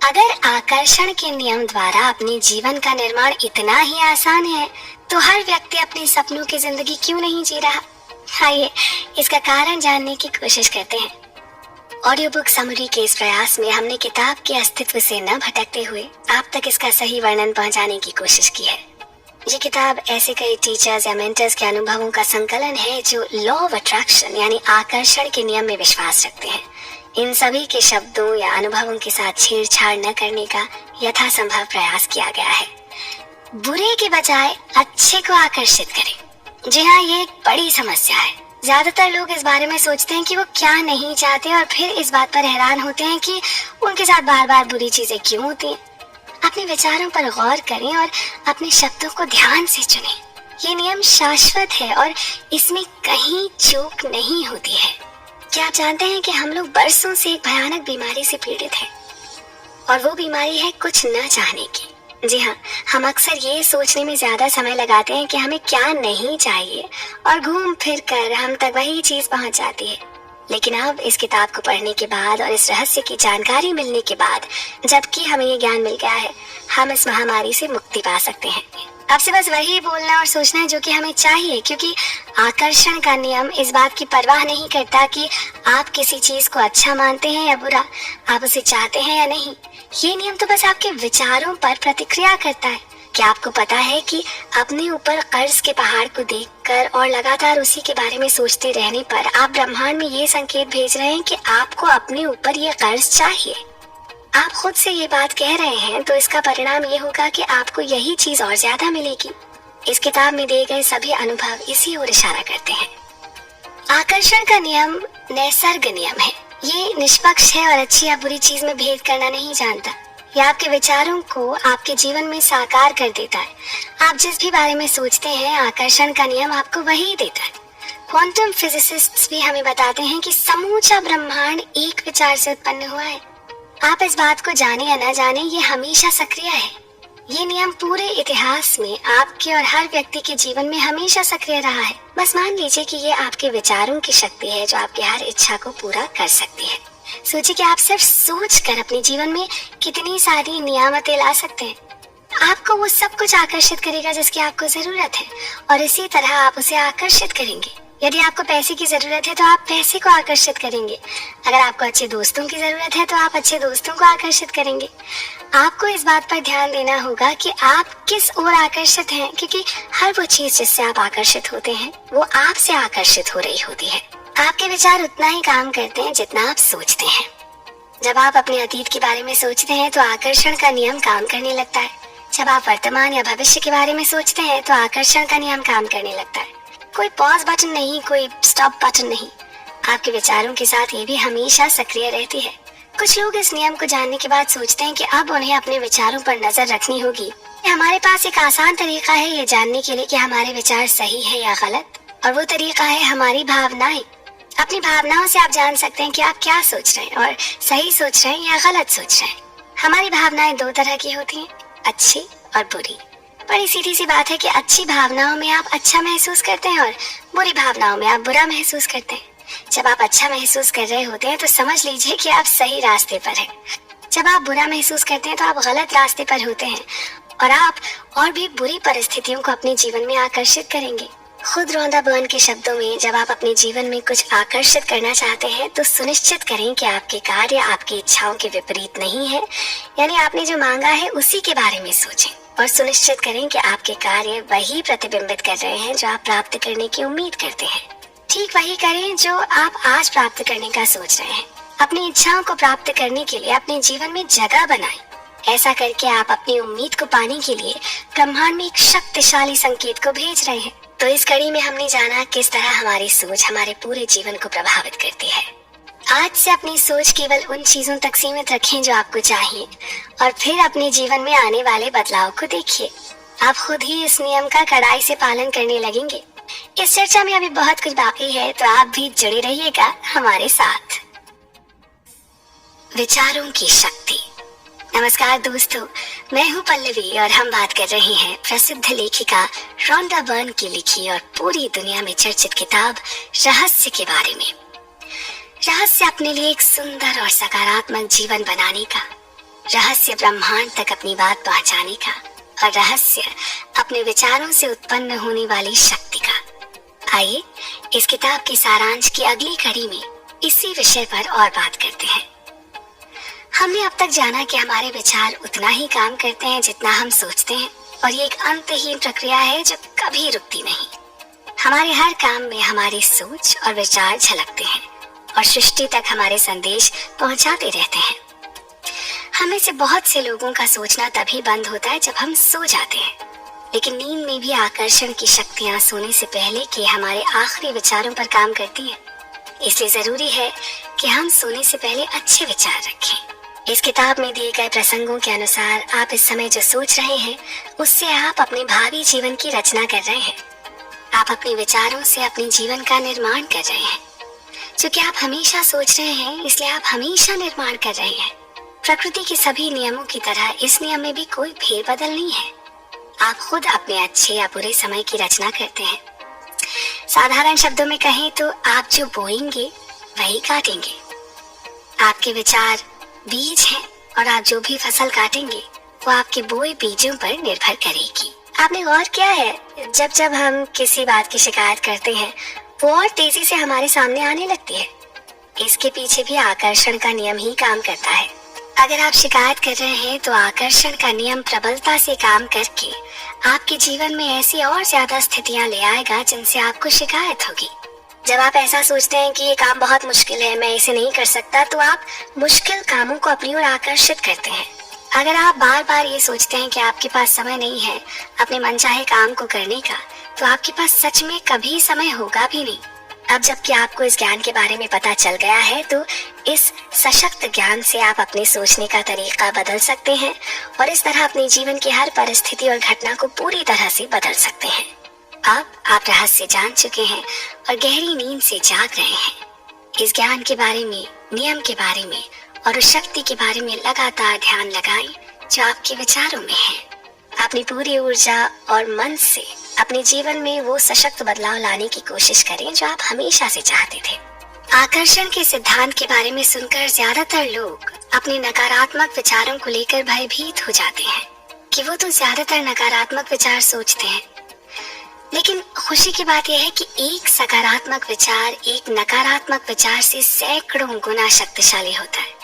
अगर आकर्षण के नियम द्वारा अपने जीवन का निर्माण इतना ही आसान है, तो हर व्यक्ति अपने सपनों की जिंदगी क्यों नहीं जी रहा? आइए इसका कारण जानने की कोशिश करते हैं। ऑडियो बुक समरी के इस प्रयास में हमने किताब के अस्तित्व से न भटकते हुए आप तक इसका सही वर्णन पहुंचाने की कोशिश की है। ये किताब ऐसे कई टीचर्स या मेंटर्स के अनुभवों का संकलन है जो लॉ ऑफ अट्रैक्शन यानी आकर्षण के नियम में विश्वास रखते हैं। इन सभी के शब्दों या अनुभवों के साथ छेड़छाड़ न करने का यथासंभव प्रयास किया गया है। बुरे के बजाय अच्छे को आकर्षित करें। जी हाँ, ये एक बड़ी समस्या है। ज्यादातर लोग इस बारे में सोचते हैं कि वो क्या नहीं चाहते और फिर इस बात पर हैरान होते हैं कि उनके साथ बार बार बुरी चीजें क्यों होती हैं। अपने विचारों पर गौर करें और अपने शब्दों को ध्यान से चुनें। ये नियम शाश्वत है और इसमें कहीं चूक नहीं होती है। क्या आप जानते हैं कि हम लोग बरसों से एक भयानक बीमारी से पीड़ित हैं और वो बीमारी है कुछ न चाहने की। जी हाँ, हम अक्सर ये सोचने में ज्यादा समय लगाते हैं कि हमें क्या नहीं चाहिए और घूम फिर कर हम तक वही चीज पहुंच जाती है। लेकिन अब इस किताब को पढ़ने के बाद और इस रहस्य की जानकारी मिलने के बाद, जबकि हमें ये ज्ञान मिल गया है, हम इस महामारी से मुक्ति पा सकते हैं। अब से बस वही बोलना और सोचना है जो कि हमें चाहिए, क्योंकि आकर्षण का नियम इस बात की परवाह नहीं करता कि आप किसी चीज को अच्छा मानते हैं या बुरा, आप उसे चाहते हैं या नहीं। ये नियम तो बस आपके विचारों पर प्रतिक्रिया करता है। क्या आपको पता है कि अपने ऊपर कर्ज के पहाड़ को देखकर और लगातार उसी के बारे में सोचते रहने पर आप ब्रह्मांड में ये संकेत भेज रहे हैं कि आपको अपने ऊपर ये कर्ज चाहिए। आप खुद से ये बात कह रहे हैं तो इसका परिणाम ये होगा कि आपको यही चीज और ज्यादा मिलेगी। इस किताब में दिए गए सभी अनुभव इसी ओर इशारा करते हैं। आकर्षण का नियम नैसर्ग नियम है। ये निष्पक्ष है और अच्छी या बुरी चीज में भेद करना नहीं जानता। यह आपके विचारों को आपके जीवन में साकार कर देता है। आप जिस भी बारे में सोचते हैं, आकर्षण का नियम आपको वही देता है। क्वांटम फिजिसिस्ट्स भी हमें बताते हैं कि समूचा ब्रह्मांड एक विचार से उत्पन्न हुआ है। आप इस बात को जाने या न जाने, ये हमेशा सक्रिय है। ये नियम पूरे इतिहास में आपके और हर व्यक्ति के जीवन में हमेशा सक्रिय रहा है। बस मान लीजिए कि ये आपके विचारों की शक्ति है जो आपकी हर इच्छा को पूरा कर सकती है। सोचिए कि आप सिर्फ सोचकर अपने जीवन में कितनी सारी नियामतें ला सकते हैं। आपको वो सब कुछ आकर्षित करेगा जिसकी आपको जरूरत है, और इसी तरह आप उसे आकर्षित करेंगे। यदि आपको पैसे की जरूरत है तो आप पैसे को आकर्षित करेंगे। अगर आपको अच्छे दोस्तों की जरूरत है तो आप अच्छे दोस्तों को आकर्षित करेंगे। आपको इस बात पर ध्यान देना होगा कि आप किस ओर आकर्षित हैं, क्योंकि हर वो चीज जिससे आप आकर्षित होते हैं वो आपसे आकर्षित हो रही होती है। आपके विचार उतना ही काम करते हैं जितना आप सोचते हैं। जब आप अपने अतीत के बारे में सोचते हैं तो आकर्षण का नियम काम करने लगता है। जब आप वर्तमान या भविष्य के बारे में सोचते हैं तो आकर्षण का नियम काम करने लगता है। कोई पॉज बटन नहीं, कोई स्टॉप बटन नहीं। आपके विचारों के साथ ये भी हमेशा सक्रिय रहती है। कुछ लोग इस नियम को जानने के बाद सोचते हैं कि अब उन्हें अपने विचारों पर नजर रखनी होगी। हमारे पास एक आसान तरीका है ये जानने के लिए कि हमारे विचार सही है या गलत, और वो तरीका है हमारी भावनाएं। अपनी भावनाओं से आप जान सकते हैं कि आप क्या सोच रहे हैं और सही सोच रहे हैं या गलत सोच रहे हैं। हमारी भावनाएं दो तरह की होती हैं, अच्छी और बुरी। बड़ी सीधी सी बात है कि अच्छी भावनाओं में आप अच्छा महसूस करते हैं और बुरी भावनाओं में आप बुरा महसूस करते हैं। जब आप अच्छा महसूस कर रहे होते हैं तो समझ लीजिए कि आप सही रास्ते पर हैं। जब आप बुरा महसूस करते हैं तो आप गलत रास्ते पर होते हैं और आप और भी बुरी परिस्थितियों को अपने जीवन में आकर्षित करेंगे। खुद रोंदा बर्न के शब्दों में, जब आप अपने जीवन में कुछ आकर्षित करना चाहते हैं तो सुनिश्चित करें कि आपके कार्य आपकी इच्छाओं के विपरीत नहीं है। यानी आपने जो मांगा है उसी के बारे में सोचें और सुनिश्चित करें कि आपके कार्य वही प्रतिबिंबित कर रहे हैं जो आप प्राप्त करने की उम्मीद करते हैं। ठीक वही करें जो आप आज प्राप्त करने का सोच रहे हैं। अपनी इच्छाओं को प्राप्त करने के लिए अपने जीवन में जगह बनाएं। ऐसा करके आप अपनी उम्मीद को पाने के लिए ब्रह्मांड में एक शक्तिशाली संकेत को भेज रहे हैं। तो इस कड़ी में हमने जाना किस तरह हमारी सोच हमारे पूरे जीवन को प्रभावित करती है। आज से अपनी सोच केवल उन चीजों तक सीमित रखें जो आपको चाहिए, और फिर अपने जीवन में आने वाले बदलाव को देखिए। आप खुद ही इस नियम का कड़ाई से पालन करने लगेंगे। इस चर्चा में अभी बहुत कुछ बाकी है, तो आप भी जुड़े रहिएगा हमारे साथ। विचारों की शक्ति। नमस्कार दोस्तों, मैं हूं पल्लवी और हम बात कर रहे हैं प्रसिद्ध लेखिका रोंडा बर्न की लिखी और पूरी दुनिया में चर्चित किताब रहस्य के बारे में। रहस्य अपने लिए एक सुंदर और सकारात्मक जीवन बनाने का, रहस्य ब्रह्मांड तक अपनी बात पहुंचाने का, और रहस्य अपने विचारों से उत्पन्न होने वाली शक्ति का। आइए इस किताब के सारांश की अगली कड़ी में इसी विषय पर और बात करते हैं। हमने अब तक जाना कि हमारे विचार उतना ही काम करते हैं जितना हम सोचते हैं, और ये एक अंतहीन प्रक्रिया है जो कभी रुकती नहीं। हमारे हर काम में हमारी सोच और विचार झलकते हैं और सृष्टि तक हमारे संदेश पहुंचाते रहते हैं। हमें से बहुत से लोगों का सोचना तभी बंद होता है जब हम सो जाते हैं, लेकिन नींद में भी आकर्षण की शक्तियां सोने से पहले के हमारे आखिरी विचारों पर काम करती हैं। इसलिए जरूरी है कि हम सोने से पहले अच्छे विचार रखें। इस किताब में दिए गए प्रसंगों के अनुसार आप इस समय जो सोच रहे हैं उससे आप अपने भावी जीवन की रचना कर रहे हैं। आप अपने विचारों से अपने जीवन का निर्माण कर रहे हैं। क्योंकि आप हमेशा सोच रहे हैं इसलिए आप हमेशा निर्माण कर रहे हैं। प्रकृति के सभी नियमों की तरह इस नियम में भी कोई फेरबदल नहीं है। आप खुद अपने अच्छे या बुरे समय की रचना करते हैं। साधारण शब्दों में कहें तो आप जो बोएंगे वही काटेंगे। आपके विचार बीज हैं और आप जो भी फसल काटेंगे वो आपके बोए बीजों पर निर्भर करेगी। आपने गौर किया है, जब जब हम किसी बात की शिकायत करते हैं वो और तेजी से हमारे सामने आने लगती है। इसके पीछे भी आकर्षण का नियम ही काम करता है। अगर आप शिकायत कर रहे हैं तो आकर्षण का नियम प्रबलता से काम करके आपके जीवन में ऐसी और ज्यादा स्थितियां ले आएगा जिनसे आपको शिकायत होगी। जब आप ऐसा सोचते हैं कि ये काम बहुत मुश्किल है, मैं इसे नहीं कर सकता, तो आप मुश्किल कामों को अपनी ओर आकर्षित करते हैं। अगर आप बार बार ये सोचते हैं कि आपके पास समय नहीं है अपने मनचाहे काम को करने का, तो आपके पास सच में कभी समय होगा भी नहीं। अब जबकि आपको इस ज्ञान के बारे में पता चल गया है, तो इस सशक्त ज्ञान से आप अपने सोचने का तरीका बदल सकते हैं और इस तरह अपने जीवन की हर परिस्थिति और घटना को पूरी तरह से बदल सकते हैं। अब आप रहस्य जान चुके हैं और गहरी नींद से जाग रहे हैं। इस ज्ञान के बारे में, नियम के बारे में और उस शक्ति के बारे में लगातार ध्यान लगाएं जो आपके विचारों में है। अपनी पूरी ऊर्जा और मन से अपने जीवन में वो सशक्त बदलाव लाने की कोशिश करें जो आप हमेशा से चाहते थे। आकर्षण के सिद्धांत के बारे में सुनकर ज्यादातर लोग अपने नकारात्मक विचारों को लेकर भयभीत हो जाते हैं कि वो तो ज्यादातर नकारात्मक विचार सोचते हैं। लेकिन खुशी की बात यह है कि एक सकारात्मक विचार एक नकारात्मक विचार से सैकड़ों गुना शक्तिशाली होता है।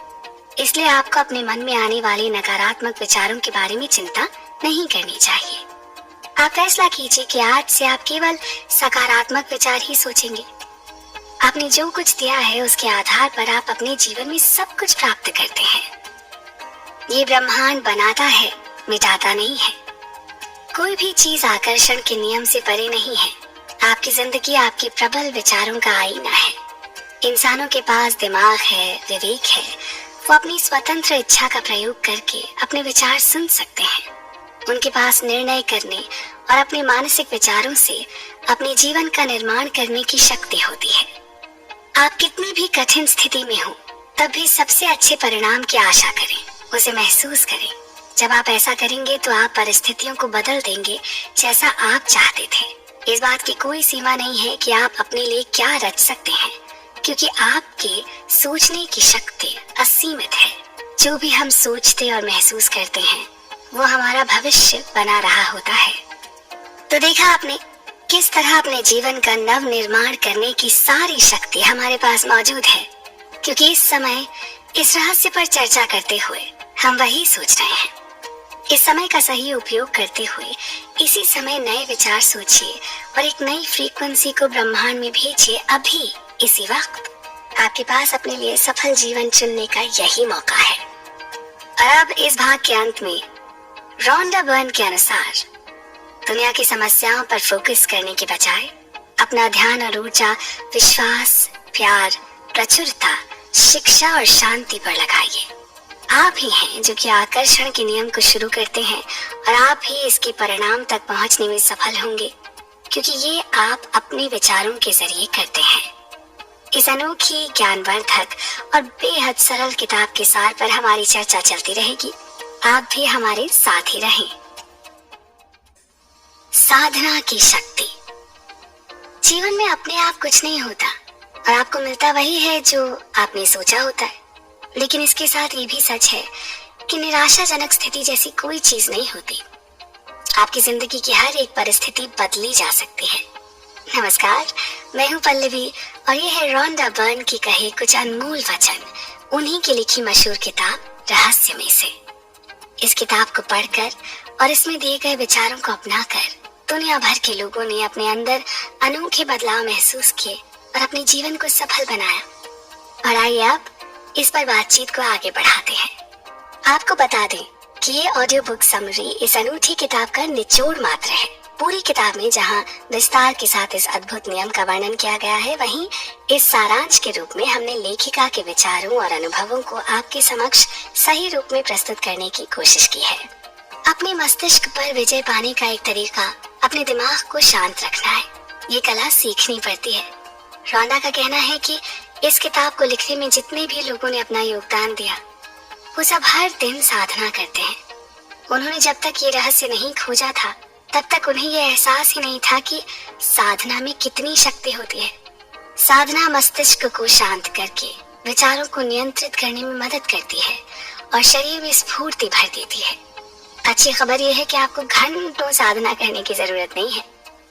इसलिए आपको अपने मन में आने वाले नकारात्मक विचारों के बारे में चिंता नहीं करनी चाहिए। आप फैसला कीजिए कि आज से आप केवल सकारात्मक विचार ही सोचेंगे। आपने जो कुछ दिया है उसके आधार पर आप अपने जीवन में सब कुछ प्राप्त करते हैं। ये ब्रह्मांड बनाता है, मिटाता नहीं है। कोई भी चीज आकर्षण के नियम से परे नहीं है। आपकी जिंदगी आपके प्रबल विचारों का आईना है। इंसानों के पास दिमाग है, विवेक है। वो अपनी स्वतंत्र इच्छा का प्रयोग करके अपने विचार सुन सकते हैं। उनके पास निर्णय करने और अपने मानसिक विचारों से अपने जीवन का निर्माण करने की शक्ति होती है। आप कितनी भी कठिन स्थिति में हो तब भी सबसे अच्छे परिणाम की आशा करें, उसे महसूस करें। जब आप ऐसा करेंगे तो आप परिस्थितियों को बदल देंगे जैसा आप चाहते थे। इस बात की कोई सीमा नहीं है कि आप अपने लिए क्या रच सकते हैं, क्योंकि आपके सोचने की शक्ति असीमित है। जो भी हम सोचते और महसूस करते हैं वो हमारा भविष्य बना रहा होता है। तो देखा आपने किस तरह अपने जीवन का नव निर्माण करने की सारी शक्ति हमारे पास मौजूद है, क्योंकि इस समय इस रहस्य पर चर्चा करते हुए हम वही सोच रहे हैं। इस समय का सही उपयोग करते हुए इसी समय नए विचार सोचिए और एक नई फ्रीक्वेंसी को ब्रह्मांड में भेजिए। अभी इसी वक्त आपके पास अपने लिए सफल जीवन चुनने का यही मौका है। और अब इस भाग के अंत में रोंडा बर्न के अनुसार दुनिया की समस्याओं पर फोकस करने के बजाय अपना ध्यान और ऊर्जा विश्वास, प्यार, प्रचुरता, शिक्षा और शांति पर लगाइए। आप ही हैं जो कि आकर्षण के नियम को शुरू करते हैं और आप ही इसके परिणाम तक पहुंचने में सफल होंगे, क्योंकि ये आप अपने विचारों के जरिए करते हैं। इस अनोखी, ज्ञानवर्धक और बेहद सरल किताब के सार पर हमारी चर्चा चलती रहेगी। आप भी हमारे साथ ही रहें। साधना की शक्ति। जीवन में अपने आप कुछ नहीं होता और आपको मिलता वही है जो आपने सोचा होता है। लेकिन इसके साथ ये भी सच है कि निराशाजनक स्थिति जैसी कोई चीज नहीं होती। आपकी जिंदगी की हर एक परिस्थिति बदली जा सकती है। नमस्कार, मैं हूं पल्लवी और ये है रोंडा बर्न की कहे कुछ अनमोल वचन, उन्हीं की लिखी मशहूर किताब रहस्य में से। इस किताब को पढ़कर और इसमें दिए गए विचारों को अपनाकर दुनिया भर के लोगों ने अपने अंदर अनोखे बदलाव महसूस किए और अपने जीवन को सफल बनाया। और आइए अब इस पर बातचीत को आगे बढ़ाते हैं। आपको बता दें कि ये ऑडियो बुक समरी इस अनूठी किताब का निचोड़ मात्र है। पूरी किताब में जहां विस्तार के साथ इस अद्भुत नियम का वर्णन किया गया है, वहीं इस सारांश के रूप में हमने लेखिका के विचारों और अनुभवों को आपके समक्ष सही रूप में प्रस्तुत करने की कोशिश की है। अपने मस्तिष्क पर विजय पाने का एक तरीका अपने दिमाग को शांत रखना है। ये कला सीखनी पड़ती है। रोंडा का कहना है कि इस किताब को लिखने में जितने भी लोगों ने अपना योगदान दिया, वो सब हर दिन साधना करते हैं। उन्होंने जब तक ये रहस्य नहीं खोजा था, तब तक उन्हें ये एहसास ही नहीं था कि साधना में कितनी शक्ति होती है। साधना मस्तिष्क को शांत करके विचारों को नियंत्रित करने में मदद करती है और शरीर में स्फूर्ति भर देती है। अच्छी खबर यह है कि आपको घंटों साधना करने की जरूरत नहीं है।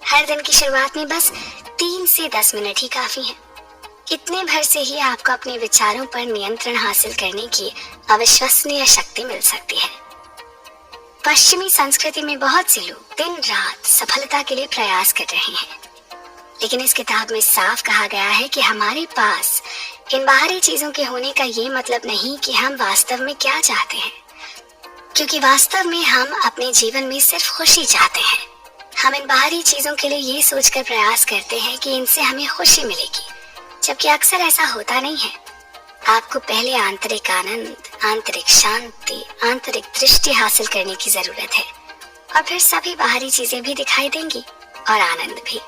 हर दिन की शुरुआत में बस 3 से 10 मिनट ही काफी है। इतने भर से ही आपको अपने विचारों पर नियंत्रण हासिल करने की अविश्वसनीय शक्ति मिल सकती है। पश्चिमी संस्कृति में बहुत से लोग दिन रात सफलता के लिए प्रयास कर रहे हैं, लेकिन इस किताब में साफ कहा गया है कि हमारे पास इन बाहरी चीजों के होने का ये मतलब नहीं कि हम वास्तव में क्या चाहते हैं, क्योंकि वास्तव में हम अपने जीवन में सिर्फ खुशी चाहते हैं। हम इन बाहरी चीजों के लिए ये सोचकर प्रयास करते हैं कि इनसे हमें खुशी मिलेगी, जबकि अक्सर ऐसा होता नहीं है। आपको पहले आंतरिक आनंद, आंतरिक शांति, आंतरिक दृष्टि हासिल करने की जरूरत है और फिर सभी बाहरी चीजें भी दिखाई देंगी और आनंद भी।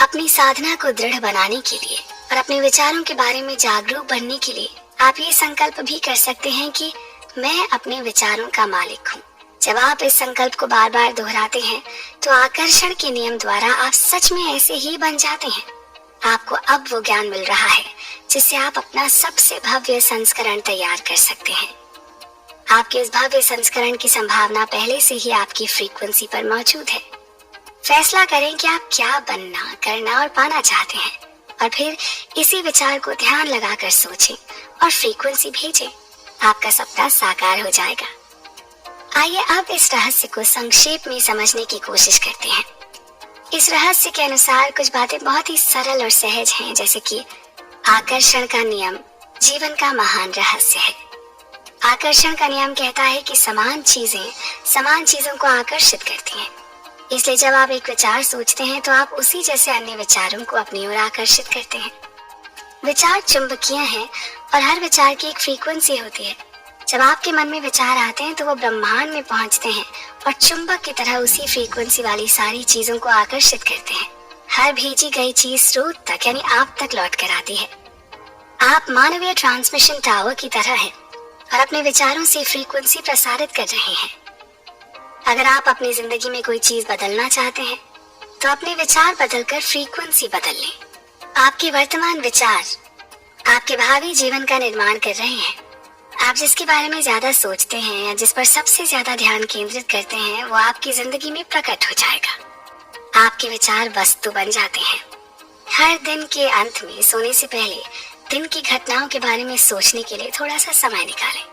अपनी साधना को दृढ़ बनाने के लिए और अपने विचारों के बारे में जागरूक बनने के लिए आप ये संकल्प भी कर सकते हैं कि मैं अपने विचारों का मालिक हूँ। जब आप इस संकल्प को बार बार दोहराते हैं तो आकर्षण के नियम द्वारा आप सच में ऐसे ही बन जाते हैं। आपको अब वो ज्ञान मिल रहा है जिससे आप अपना सबसे भव्य संस्करण तैयार कर सकते हैं। आपके इस भव्य संस्करण की संभावना पहले से ही आपकी फ्रीक्वेंसी पर मौजूद है। फैसला करें कि आप क्या बनना, करना और पाना चाहते हैं और फिर इसी विचार को ध्यान लगाकर सोचें और फ्रीक्वेंसी भेजें। आपका सपना साकार हो जाएगा। आइए अब इस रहस्य को संक्षेप में समझने की कोशिश करते हैं। इस रहस्य के अनुसार कुछ बातें बहुत ही सरल और सहज हैं, जैसे कि आकर्षण का नियम जीवन का महान रहस्य है। आकर्षण का नियम कहता है कि समान चीजें समान चीजों को आकर्षित करती हैं। इसलिए जब आप एक विचार सोचते हैं तो आप उसी जैसे अन्य विचारों को अपनी ओर आकर्षित करते हैं। विचार चुंबकीय हैं और हर विचार की एक फ्रीक्वेंसी होती है। जब आपके मन में विचार आते हैं तो वो ब्रह्मांड में पहुंचते हैं और चुंबक की तरह उसी फ्रीक्वेंसी वाली सारी चीजों को आकर्षित करते हैं। हर भेजी गई चीज स्रोत तक यानी आप तक लौट कर आती है। आप मानवीय ट्रांसमिशन टावर की तरह हैं और अपने विचारों से फ्रीक्वेंसी प्रसारित कर रहे हैं। अगर आप अपनी जिंदगी में कोई चीज बदलना चाहते हैं तो अपने विचार बदलकर फ्रीक्वेंसी बदल लें। आपके वर्तमान विचार आपके भावी जीवन का निर्माण कर रहे हैं। आप जिसके बारे में ज्यादा सोचते हैं या जिस पर सबसे ज्यादा ध्यान केंद्रित करते हैं वो आपकी जिंदगी में प्रकट हो जाएगा। आपके विचार वस्तु बन जाते हैं। हर दिन के अंत में सोने से पहले दिन की घटनाओं के बारे में सोचने के लिए थोड़ा सा समय निकालें।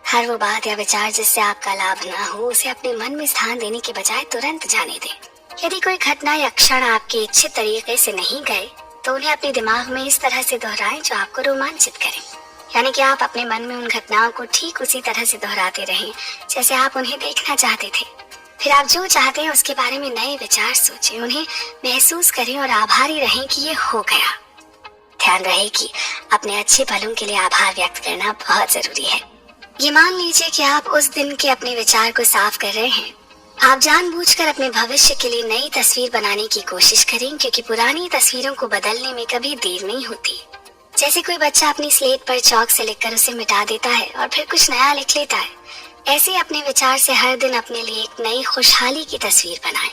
हर वो बात या विचार जिससे आपका लाभ ना हो उसे अपने मन में स्थान देने के बजाय तुरंत जाने दें। यदि कोई घटना या क्षण आपके इच्छित तरीके से नहीं गए तो उन्हें अपने दिमाग में इस तरह से दोहराएं जो आपको रोमांचित करें। यानी कि आप अपने मन में उन घटनाओं को ठीक उसी तरह से दोहराते रहें जैसे आप उन्हें देखना चाहते थे। फिर आप जो चाहते हैं उसके बारे में नए विचार सोचें, उन्हें महसूस करें और आभारी रहें कि ये हो गया। ध्यान रहे कि अपने अच्छे पलों के लिए आभार व्यक्त करना बहुत जरूरी है। ये मान लीजिए कि आप उस दिन के अपने विचार को साफ कर रहे हैं। आप जानबूझकर अपने भविष्य के लिए नई तस्वीर बनाने की कोशिश करें, क्योंकि पुरानी तस्वीरों को बदलने में कभी देर नहीं होती। जैसे कोई बच्चा अपनी स्लेट पर चौक से लिखकर उसे मिटा देता है और फिर कुछ नया लिख लेता है, ऐसे अपने विचार से हर दिन अपने लिए एक नई खुशहाली की तस्वीर बनाएं।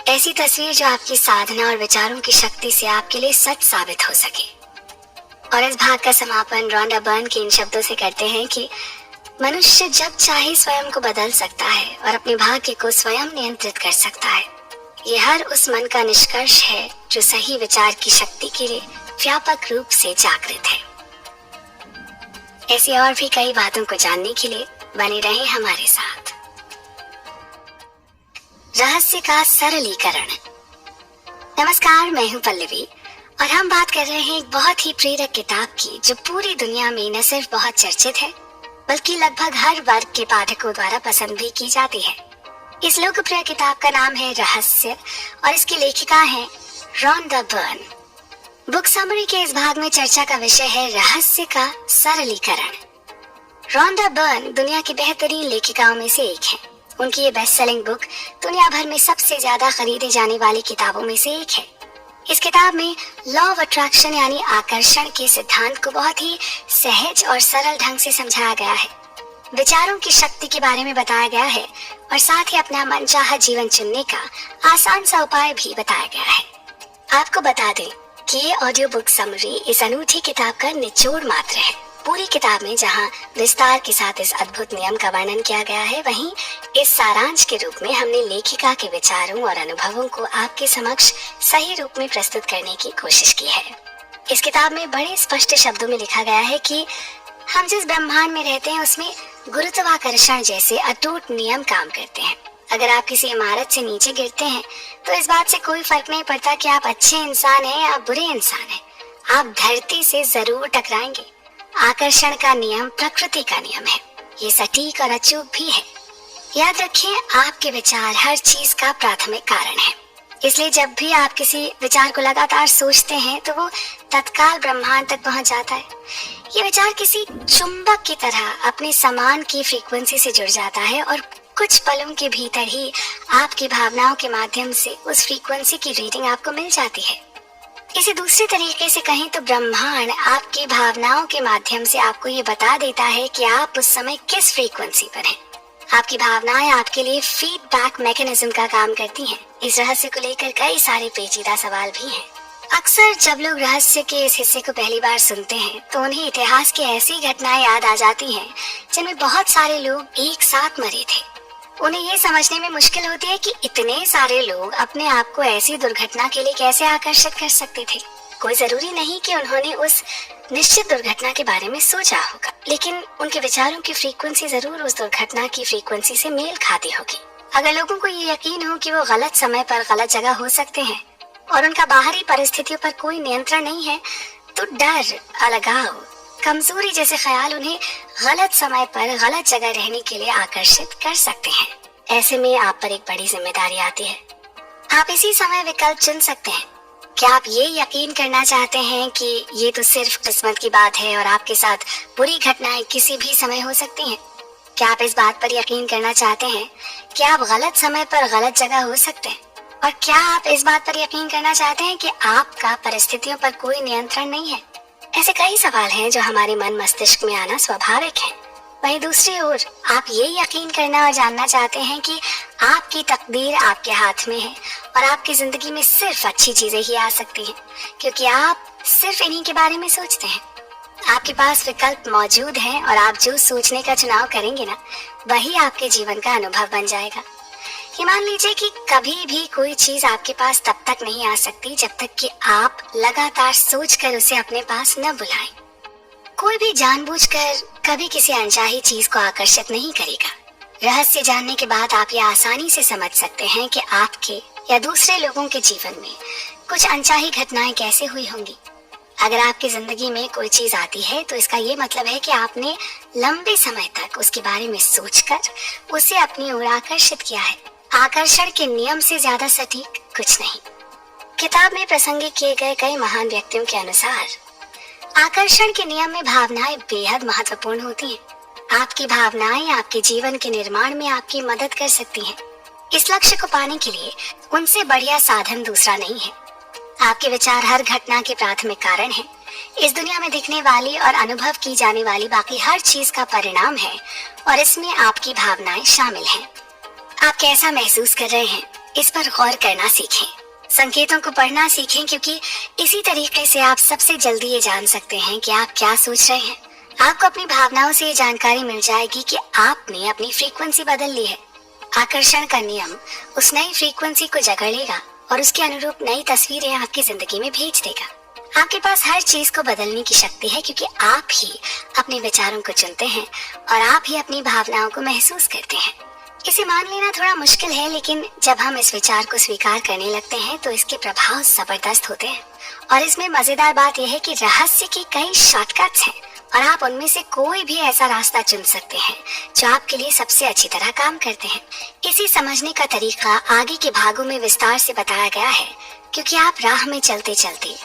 ऐसी तस्वीर जो आपकी साधना और विचारों की शक्ति से आपके लिए सच साबित हो सके। और इस भाग का समापन रॉन्डा बर्न के इन शब्दों से करते हैं कि मनुष्य जब चाहे स्वयं को बदल सकता है और अपने भाग्य को स्वयं नियंत्रित कर सकता है। ये हर उस मन का निष्कर्ष है जो सही विचार की शक्ति के लिए व्यापक रूप से जागृत है। ऐसी और भी कई बातों को जानने के लिए बने रहें हमारे साथ। रहस्य का सरलीकरण। नमस्कार, मैं हूं पल्लवी और हम बात कर रहे हैं एक बहुत ही प्रेरक किताब की जो पूरी दुनिया में न सिर्फ बहुत चर्चित है बल्कि लगभग हर वर्ग के पाठकों द्वारा पसंद भी की जाती है। इस लोकप्रिय किताब का नाम है रहस्य और इसकी लेखिका है रॉन्डा बर्न। बुक समरी के इस भाग में चर्चा का विषय है रहस्य का सरलीकरण। रॉन्डा बर्न दुनिया की बेहतरीन लेखिकाओं में से एक है। उनकी ये बेस्ट सेलिंग बुक दुनिया भर में सबसे ज्यादा खरीदे जाने वाली किताबों में से एक है। इस किताब में लॉ ऑफ अट्रैक्शन यानी आकर्षण के सिद्धांत को बहुत ही सहज और सरल ढंग से समझाया गया है। विचारों की शक्ति के बारे में बताया गया है और साथ ही अपना मनचाहा जीवन चुनने का आसान सा उपाय भी बताया गया है। आपको बता दें कि ये ऑडियो बुक समरी इस अनूठी किताब का निचोड़ मात्र है। पूरी किताब में जहां विस्तार के साथ इस अद्भुत नियम का वर्णन किया गया है, वहीं इस सारांश के रूप में हमने लेखिका के विचारों और अनुभवों को आपके समक्ष सही रूप में प्रस्तुत करने की कोशिश की है। इस किताब में बड़े स्पष्ट शब्दों में लिखा गया है कि हम जिस ब्रह्मांड में रहते हैं उसमें गुरुत्वाकर्षण जैसे अटूट नियम काम करते हैं। अगर आप किसी इमारत से नीचे गिरते हैं तो इस बात से कोई फर्क नहीं पड़ता कि आप अच्छे इंसान हैं या बुरे इंसान हैं, आप धरती से जरूर टकराएंगे। आकर्षण का नियम प्रकृति का नियम है, ये सटीक और अचूक भी है। याद रखें, आपके विचार हर चीज का प्राथमिक कारण है। इसलिए जब भी आप किसी विचार को लगातार सोचते हैं तो वो तत्काल ब्रह्मांड तक पहुंच जाता है। ये विचार किसी चुंबक की तरह अपने समान की फ्रीक्वेंसी से जुड़ जाता है और कुछ पलों के भीतर ही आपकी भावनाओं के माध्यम से उस फ्रीक्वेंसी की रीडिंग आपको मिल जाती है। इसे दूसरे तरीके से कहें तो ब्रह्मांड आपकी भावनाओं के माध्यम से आपको ये बता देता है कि आप उस समय किस फ्रीक्वेंसी पर हैं। आपकी भावनाएं आपके लिए फीडबैक मैकेनिज्म का काम करती हैं। इस रहस्य को लेकर कई सारे पेचीदा सवाल भी हैं। अक्सर जब लोग रहस्य के इस हिस्से को पहली बार सुनते हैं तो उन्हें इतिहास की ऐसी घटनाएं याद आ जाती हैं जिनमें बहुत सारे लोग एक साथ मरे थे। उन्हें ये समझने में मुश्किल होती है कि इतने सारे लोग अपने आप को ऐसी दुर्घटना के लिए कैसे आकर्षित कर सकते थे। कोई जरूरी नहीं कि उन्होंने उस निश्चित दुर्घटना के बारे में सोचा होगा, लेकिन उनके विचारों की फ्रीक्वेंसी जरूर उस दुर्घटना की फ्रीक्वेंसी से मेल खाती होगी। अगर लोगों को ये यकीन हो कि वो गलत समय पर गलत जगह हो सकते हैं और उनका बाहरी परिस्थितियों पर कोई नियंत्रण नहीं है, तो डर, अलगाव, कमजोरी जैसे ख्याल उन्हें गलत समय पर गलत जगह रहने के लिए आकर्षित कर सकते हैं। ऐसे में आप पर एक बड़ी जिम्मेदारी आती है। आप इसी समय विकल्प चुन सकते हैं। क्या आप ये यकीन करना चाहते हैं कि ये तो सिर्फ किस्मत की बात है और आपके साथ बुरी घटनाएं किसी भी समय हो सकती हैं? क्या आप इस बात पर यकीन करना चाहते हैं कि आप गलत समय पर गलत जगह हो सकते हैं? और क्या आप इस बात पर यकीन करना चाहते हैं कि आपका परिस्थितियों पर कोई नियंत्रण नहीं है? ऐसे कई सवाल हैं जो हमारे मन मस्तिष्क में आना स्वाभाविक है। वहीं दूसरी ओर आप ये यकीन करना और जानना चाहते हैं कि आपकी तकदीर आपके हाथ में है और आपकी जिंदगी में सिर्फ अच्छी चीजें ही आ सकती हैं, क्योंकि आप सिर्फ इन्हीं के बारे में सोचते हैं। आपके पास विकल्प मौजूद हैं और आप जो सोचने का चुनाव करेंगे ना, वही आपके जीवन का अनुभव बन जाएगा। ये मान लीजिए कि कभी भी कोई चीज आपके पास तब तक नहीं आ सकती जब तक कि आप लगातार सोचकर उसे अपने पास न बुलाएं। कोई भी जानबूझकर कभी किसी अनचाही चीज को आकर्षित नहीं करेगा। रहस्य जानने के बाद आप ये आसानी से समझ सकते हैं कि आपके या दूसरे लोगों के जीवन में कुछ अनचाही घटनाएं कैसे हुई होंगी। अगर आपकी जिंदगी में कोई चीज आती है तो इसका ये मतलब है कि आपने लंबे समय तक उसके बारे में सोचकर उसे अपनी ओर आकर्षित किया है। आकर्षण के नियम से ज्यादा सटीक कुछ नहीं। किताब में प्रसंगित किए गए कई महान व्यक्तियों के अनुसार आकर्षण के नियम में भावनाएं बेहद महत्वपूर्ण होती हैं। आपकी भावनाएं आपके जीवन के निर्माण में आपकी मदद कर सकती हैं। इस लक्ष्य को पाने के लिए उनसे बढ़िया साधन दूसरा नहीं है। आपके विचार हर घटना के प्राथमिक कारण हैं। इस दुनिया में दिखने वाली और अनुभव की जाने वाली बाकी हर चीज का परिणाम है और इसमें आपकी भावनाएं शामिल हैं। आप कैसा महसूस कर रहे हैं, इस पर गौर करना सीखें। संकेतों को पढ़ना सीखें, क्योंकि इसी तरीके से आप सबसे जल्दी ये जान सकते हैं कि आप क्या सोच रहे हैं। आपको अपनी भावनाओं से ये जानकारी मिल जाएगी कि आपने अपनी फ्रीक्वेंसी बदल ली है। आकर्षण का नियम उस नई फ्रीक्वेंसी को जकड़ लेगा और उसके अनुरूप नई तस्वीरें आपकी जिंदगी में भेज देगा। आपके पास हर चीज को बदलने की शक्ति है, क्योंकि आप ही अपने विचारों को चुनते हैं और आप ही अपनी भावनाओं को महसूस करते हैं। इसे मान लेना थोड़ा मुश्किल है, लेकिन जब हम इस विचार को स्वीकार करने लगते हैं तो इसके प्रभाव जबरदस्त होते हैं। और इसमें मजेदार बात यह है कि रहस्य की कई शॉर्टकट्स हैं और आप उनमें से कोई भी ऐसा रास्ता चुन सकते हैं जो आपके लिए सबसे अच्छी तरह काम करते हैं। इसी समझने का तरीका आगे के भागों में विस्तार से बताया गया है, क्योंकि आप राह में चलते चलते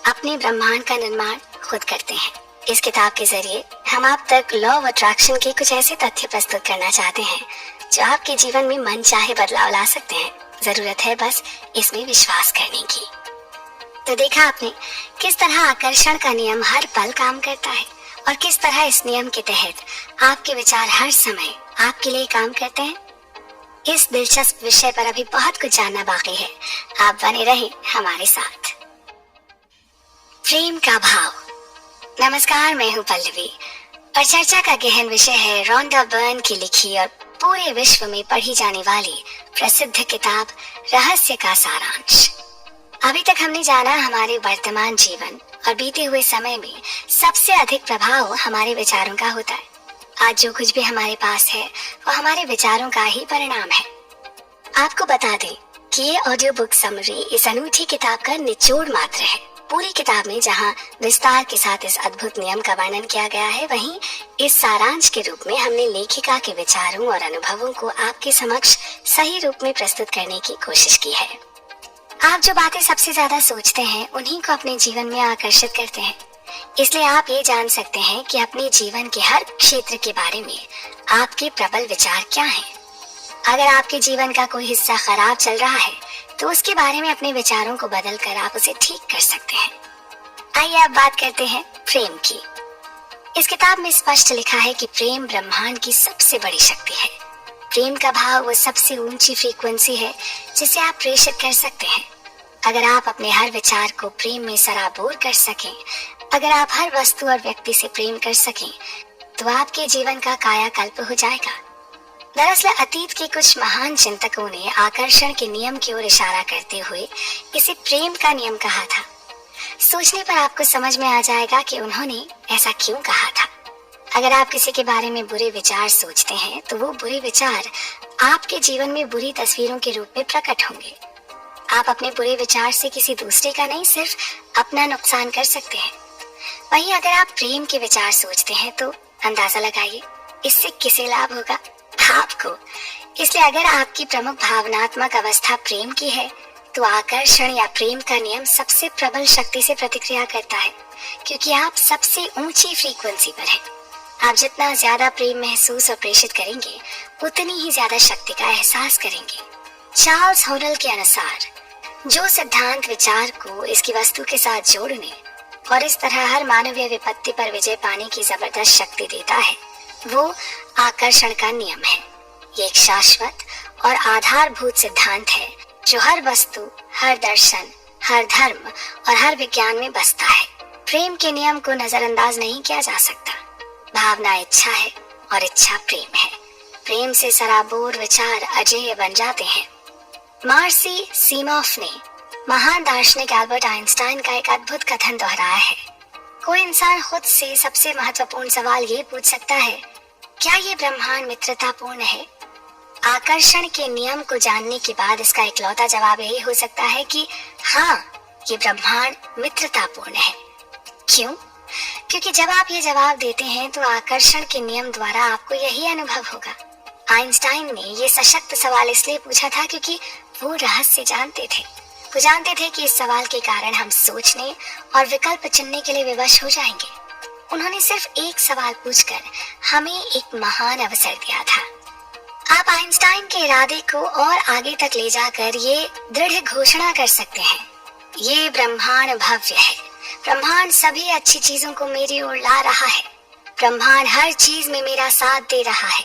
अपने ब्रह्मांड का निर्माण खुद करते हैं। इस किताब के जरिए हम आप तक लॉ ऑफ अट्रैक्शन के कुछ ऐसे तथ्य प्रस्तुत करना चाहते हैं जो आपके जीवन में मन चाहे बदलाव ला सकते हैं। जरूरत है बस इसमें विश्वास करने की। तो देखा आपने किस तरह आकर्षण का नियम हर पल काम करता है और किस तरह इस नियम के तहत आपके विचार हर समय आपके लिए काम करते हैं। इस दिलचस्प विषय पर अभी बहुत कुछ जानना बाकी है। आप बने रहें हमारे साथ। प्रेम का भाव। नमस्कार, मैं हूँ पल्लवी और चर्चा का गहन विषय है रोंडा बर्न की लिखी और पूरे विश्व में पढ़ी जाने वाली प्रसिद्ध किताब रहस्य का सारांश। अभी तक हमने जाना हमारे वर्तमान जीवन और बीते हुए समय में सबसे अधिक प्रभाव हमारे विचारों का होता है। आज जो कुछ भी हमारे पास है वो हमारे विचारों का ही परिणाम है। आपको बता दें कि ये ऑडियो बुक समरी इस अनूठी किताब का निचोड़ मात्र है। पूरी किताब में जहां विस्तार के साथ इस अद्भुत नियम का वर्णन किया गया है, वहीं इस सारांश के रूप में हमने लेखिका के विचारों और अनुभवों को आपके समक्ष सही रूप में प्रस्तुत करने की कोशिश की है। आप जो बातें सबसे ज्यादा सोचते हैं उन्हीं को अपने जीवन में आकर्षित करते हैं। इसलिए आप ये जान सकते हैं कि अपने जीवन के हर क्षेत्र के बारे में आपके प्रबल विचार क्या हैं। अगर आपके जीवन का कोई हिस्सा खराब चल रहा है तो उसके बारे में अपने विचारों को बदलकर आप उसे ठीक कर सकते हैं। आइए अब बात करते हैं प्रेम की। इस किताब में स्पष्ट लिखा है कि प्रेम ब्रह्मांड की सबसे बड़ी शक्ति है। प्रेम का भाव वो सबसे ऊंची फ्रीक्वेंसी है जिसे आप प्रेषित कर सकते हैं। अगर आप अपने हर विचार को प्रेम में सराबोर कर सकें, अगर आप हर वस्तु और व्यक्ति से प्रेम कर सकें, तो आपके जीवन का कायाकल्प हो जाएगा। दरअसल अतीत के कुछ महान चिंतकों ने आकर्षण के नियम की ओर इशारा करते हुए इसे प्रेम का नियम कहा था। सोचने पर आपको समझ में आ जाएगा कि उन्होंने ऐसा क्यों कहा था। अगर आप किसी के बारे में बुरे विचार सोचते हैं तो वो बुरे विचार आपके जीवन में बुरी तस्वीरों के रूप में प्रकट होंगे। आप अपने बुरे विचार से किसी दूसरे का नहीं, सिर्फ अपना नुकसान कर सकते हैं। वहीं अगर आप प्रेम के विचार सोचते हैं तो अंदाजा लगाइए इससे किसे लाभ होगा? आपको। इसलिए अगर आपकी प्रमुख भावनात्मक अवस्था प्रेम की है तो आकर्षण या प्रेम का नियम सबसे प्रबल शक्ति से प्रतिक्रिया करता है, क्योंकि आप सबसे ऊंची फ्रीक्वेंसी पर हैं। आप जितना ज्यादा प्रेम महसूस और प्रेषित करेंगे उतनी ही ज्यादा शक्ति का एहसास करेंगे। चार्ल्स होनल के अनुसार जो सिद्धांत विचार को इसकी वस्तु के साथ जोड़ने और इस तरह हर मानवीय विपत्ति पर विजय पाने की जबरदस्त शक्ति देता है वो आकर्षण का नियम है। ये एक शाश्वत और आधारभूत सिद्धांत है जो हर वस्तु, हर दर्शन, हर धर्म और हर विज्ञान में बसता है। प्रेम के नियम को नजरअंदाज नहीं किया जा सकता। भावना इच्छा है और इच्छा प्रेम है। प्रेम से सराबोर विचार अजेय बन जाते हैं। मार्सी सीमॉफ ने महान दार्शनिक एल्बर्ट आइंस्टाइन का एक अद्भुत कथन दोहराया है। कोई इंसान खुद से सबसे महत्वपूर्ण सवाल ये पूछ सकता है, क्या ये ब्रह्मांड मित्रतापूर्ण है? आकर्षण के नियम को जानने के बाद इसका इकलौता जवाब यही हो सकता है कि हाँ, ये ब्रह्मांड मित्रतापूर्ण है। क्यों? क्योंकि जब आप ये जवाब देते हैं तो आकर्षण के नियम द्वारा आपको यही अनुभव होगा। आइंस्टाइन ने ये सशक्त सवाल इसलिए पूछा था क्योंकि वो रहस्य जानते थे। वो जानते थे कि इस सवाल के कारण हम सोचने और विकल्प चुनने के लिए विवश हो जाएंगे। उन्होंने सिर्फ एक सवाल पूछकर हमें एक महान अवसर दिया था। आप आइंस्टाइन के इरादे को और आगे तक ले जाकर ये दृढ़ घोषणा कर सकते हैं, ये ब्रह्मांड भव्य है। ब्रह्मांड सभी अच्छी चीजों को मेरी ओर ला रहा है। ब्रह्मांड हर चीज में मेरा साथ दे रहा है।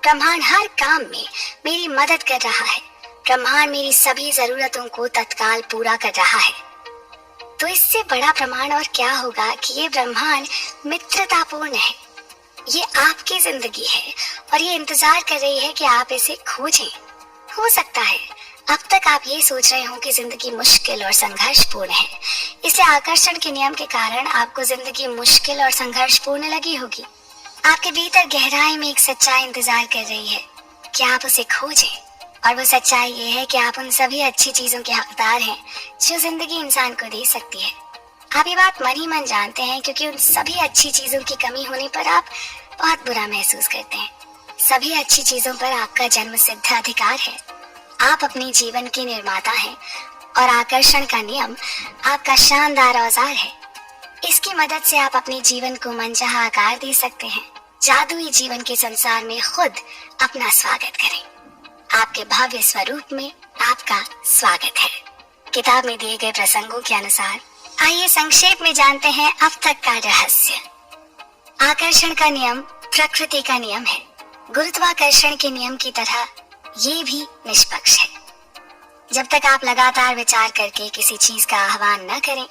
ब्रह्मांड हर काम में मेरी मदद कर रहा है। ब्रह्मांड मेरी सभी जरूरतों को तत्काल पूरा कर रहा है। तो इससे बड़ा प्रमाण और क्या होगा कि ये ब्रह्मांड मित्रतापूर्ण है। ये आपकी जिंदगी है और ये इंतजार कर रही है कि आप इसे खोजें। हो सकता है अब तक आप ये सोच रहे हो कि जिंदगी मुश्किल और संघर्षपूर्ण है, इसलिए आकर्षण के नियम के कारण आपको जिंदगी मुश्किल और संघर्षपूर्ण लगी होगी। आपके भीतर गहराई में एक सच्चाई इंतजार कर रही है कि आप उसे खोजें, और वो सच्चाई ये है कि आप उन सभी अच्छी चीजों के हकदार हैं जो जिंदगी इंसान को दे सकती है। आप ये बात मन ही मन जानते हैं, क्योंकि उन सभी अच्छी चीजों की कमी होने पर आप बहुत बुरा महसूस करते हैं। सभी अच्छी चीजों पर आपका जन्म सिद्ध अधिकार है। आप अपने जीवन के निर्माता हैं और आकर्षण का नियम आपका शानदार औजार है। इसकी मदद से आप अपने जीवन को मनचाहा आकार दे सकते हैं। जादुई जीवन के संसार में खुद अपना स्वागत करें। आपके भव्य स्वरूप में आपका स्वागत है। किताब में दिए गए प्रसंगों के अनुसार आइए संक्षेप में जानते हैं अब तक का रहस्य। आकर्षण का नियम प्रकृति का नियम है। गुरुत्वाकर्षण के नियम की तरह ये भी निष्पक्ष है। जब तक आप लगातार विचार करके किसी चीज का आह्वान न करें,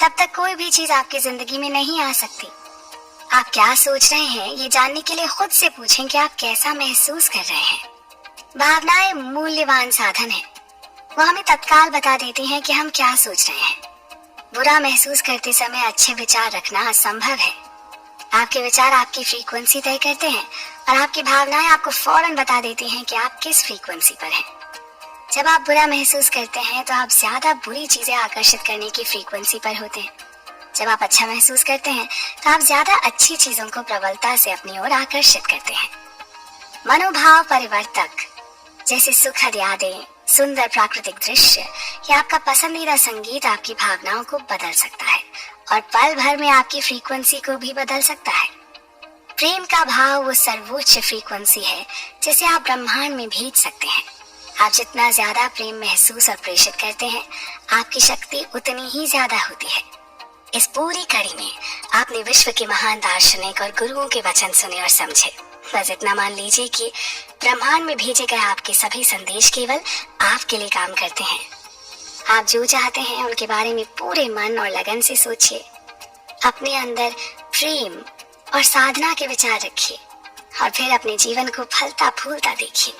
तब तक कोई भी चीज आपकी जिंदगी में नहीं आ सकती। आप क्या सोच रहे हैं ये जानने के लिए खुद से पूछें कि आप कैसा महसूस कर रहे हैं। भावनाएं मूल्यवान साधन है। वो हमें तत्काल बता देती हैं कि हम क्या सोच रहे हैं। बुरा महसूस करते समय अच्छे विचार रखना असंभव है। आपके विचार आपकी फ्रीक्वेंसी तय करते हैं और आपकी भावनाएं आपको फौरन बता देती हैं कि आप किस फ्रीक्वेंसी पर हैं। जब आप बुरा महसूस करते हैं तो आप ज्यादा बुरी चीजें आकर्षित करने की फ्रीक्वेंसी पर होते हैं। जब आप अच्छा महसूस करते हैं तो आप ज्यादा अच्छी चीजों को प्रबलता से अपनी ओर आकर्षित करते हैं। मनोभाव परिवर्तक जैसे सुखद यादें, सुंदर प्राकृतिक दृश्य या आपका पसंदीदा संगीत आपकी भावनाओं को बदल सकता है और पल भर में आपकी फ्रीक्वेंसी को भी बदल सकता है। प्रेम का भाव वो सर्वोच्च फ्रीक्वेंसी है जिसे आप ब्रह्मांड में भेज सकते हैं। आप जितना ज्यादा प्रेम महसूस और प्रेषित करते हैं, आपकी शक्ति उतनी ही ज्यादा होती है। इस पूरी कड़ी में आपने विश्व के महान दार्शनिक और गुरुओं के वचन सुने और समझे। बस इतना मान लीजिए कि ब्रह्मांड में भेजे गए आपके सभी संदेश केवल आपके लिए काम करते हैं। आप जो चाहते हैं उनके बारे में पूरे मन और लगन से सोचिए। अपने अंदर प्रेम और साधना के विचार रखिए और फिर अपने जीवन को फलता फूलता देखिए।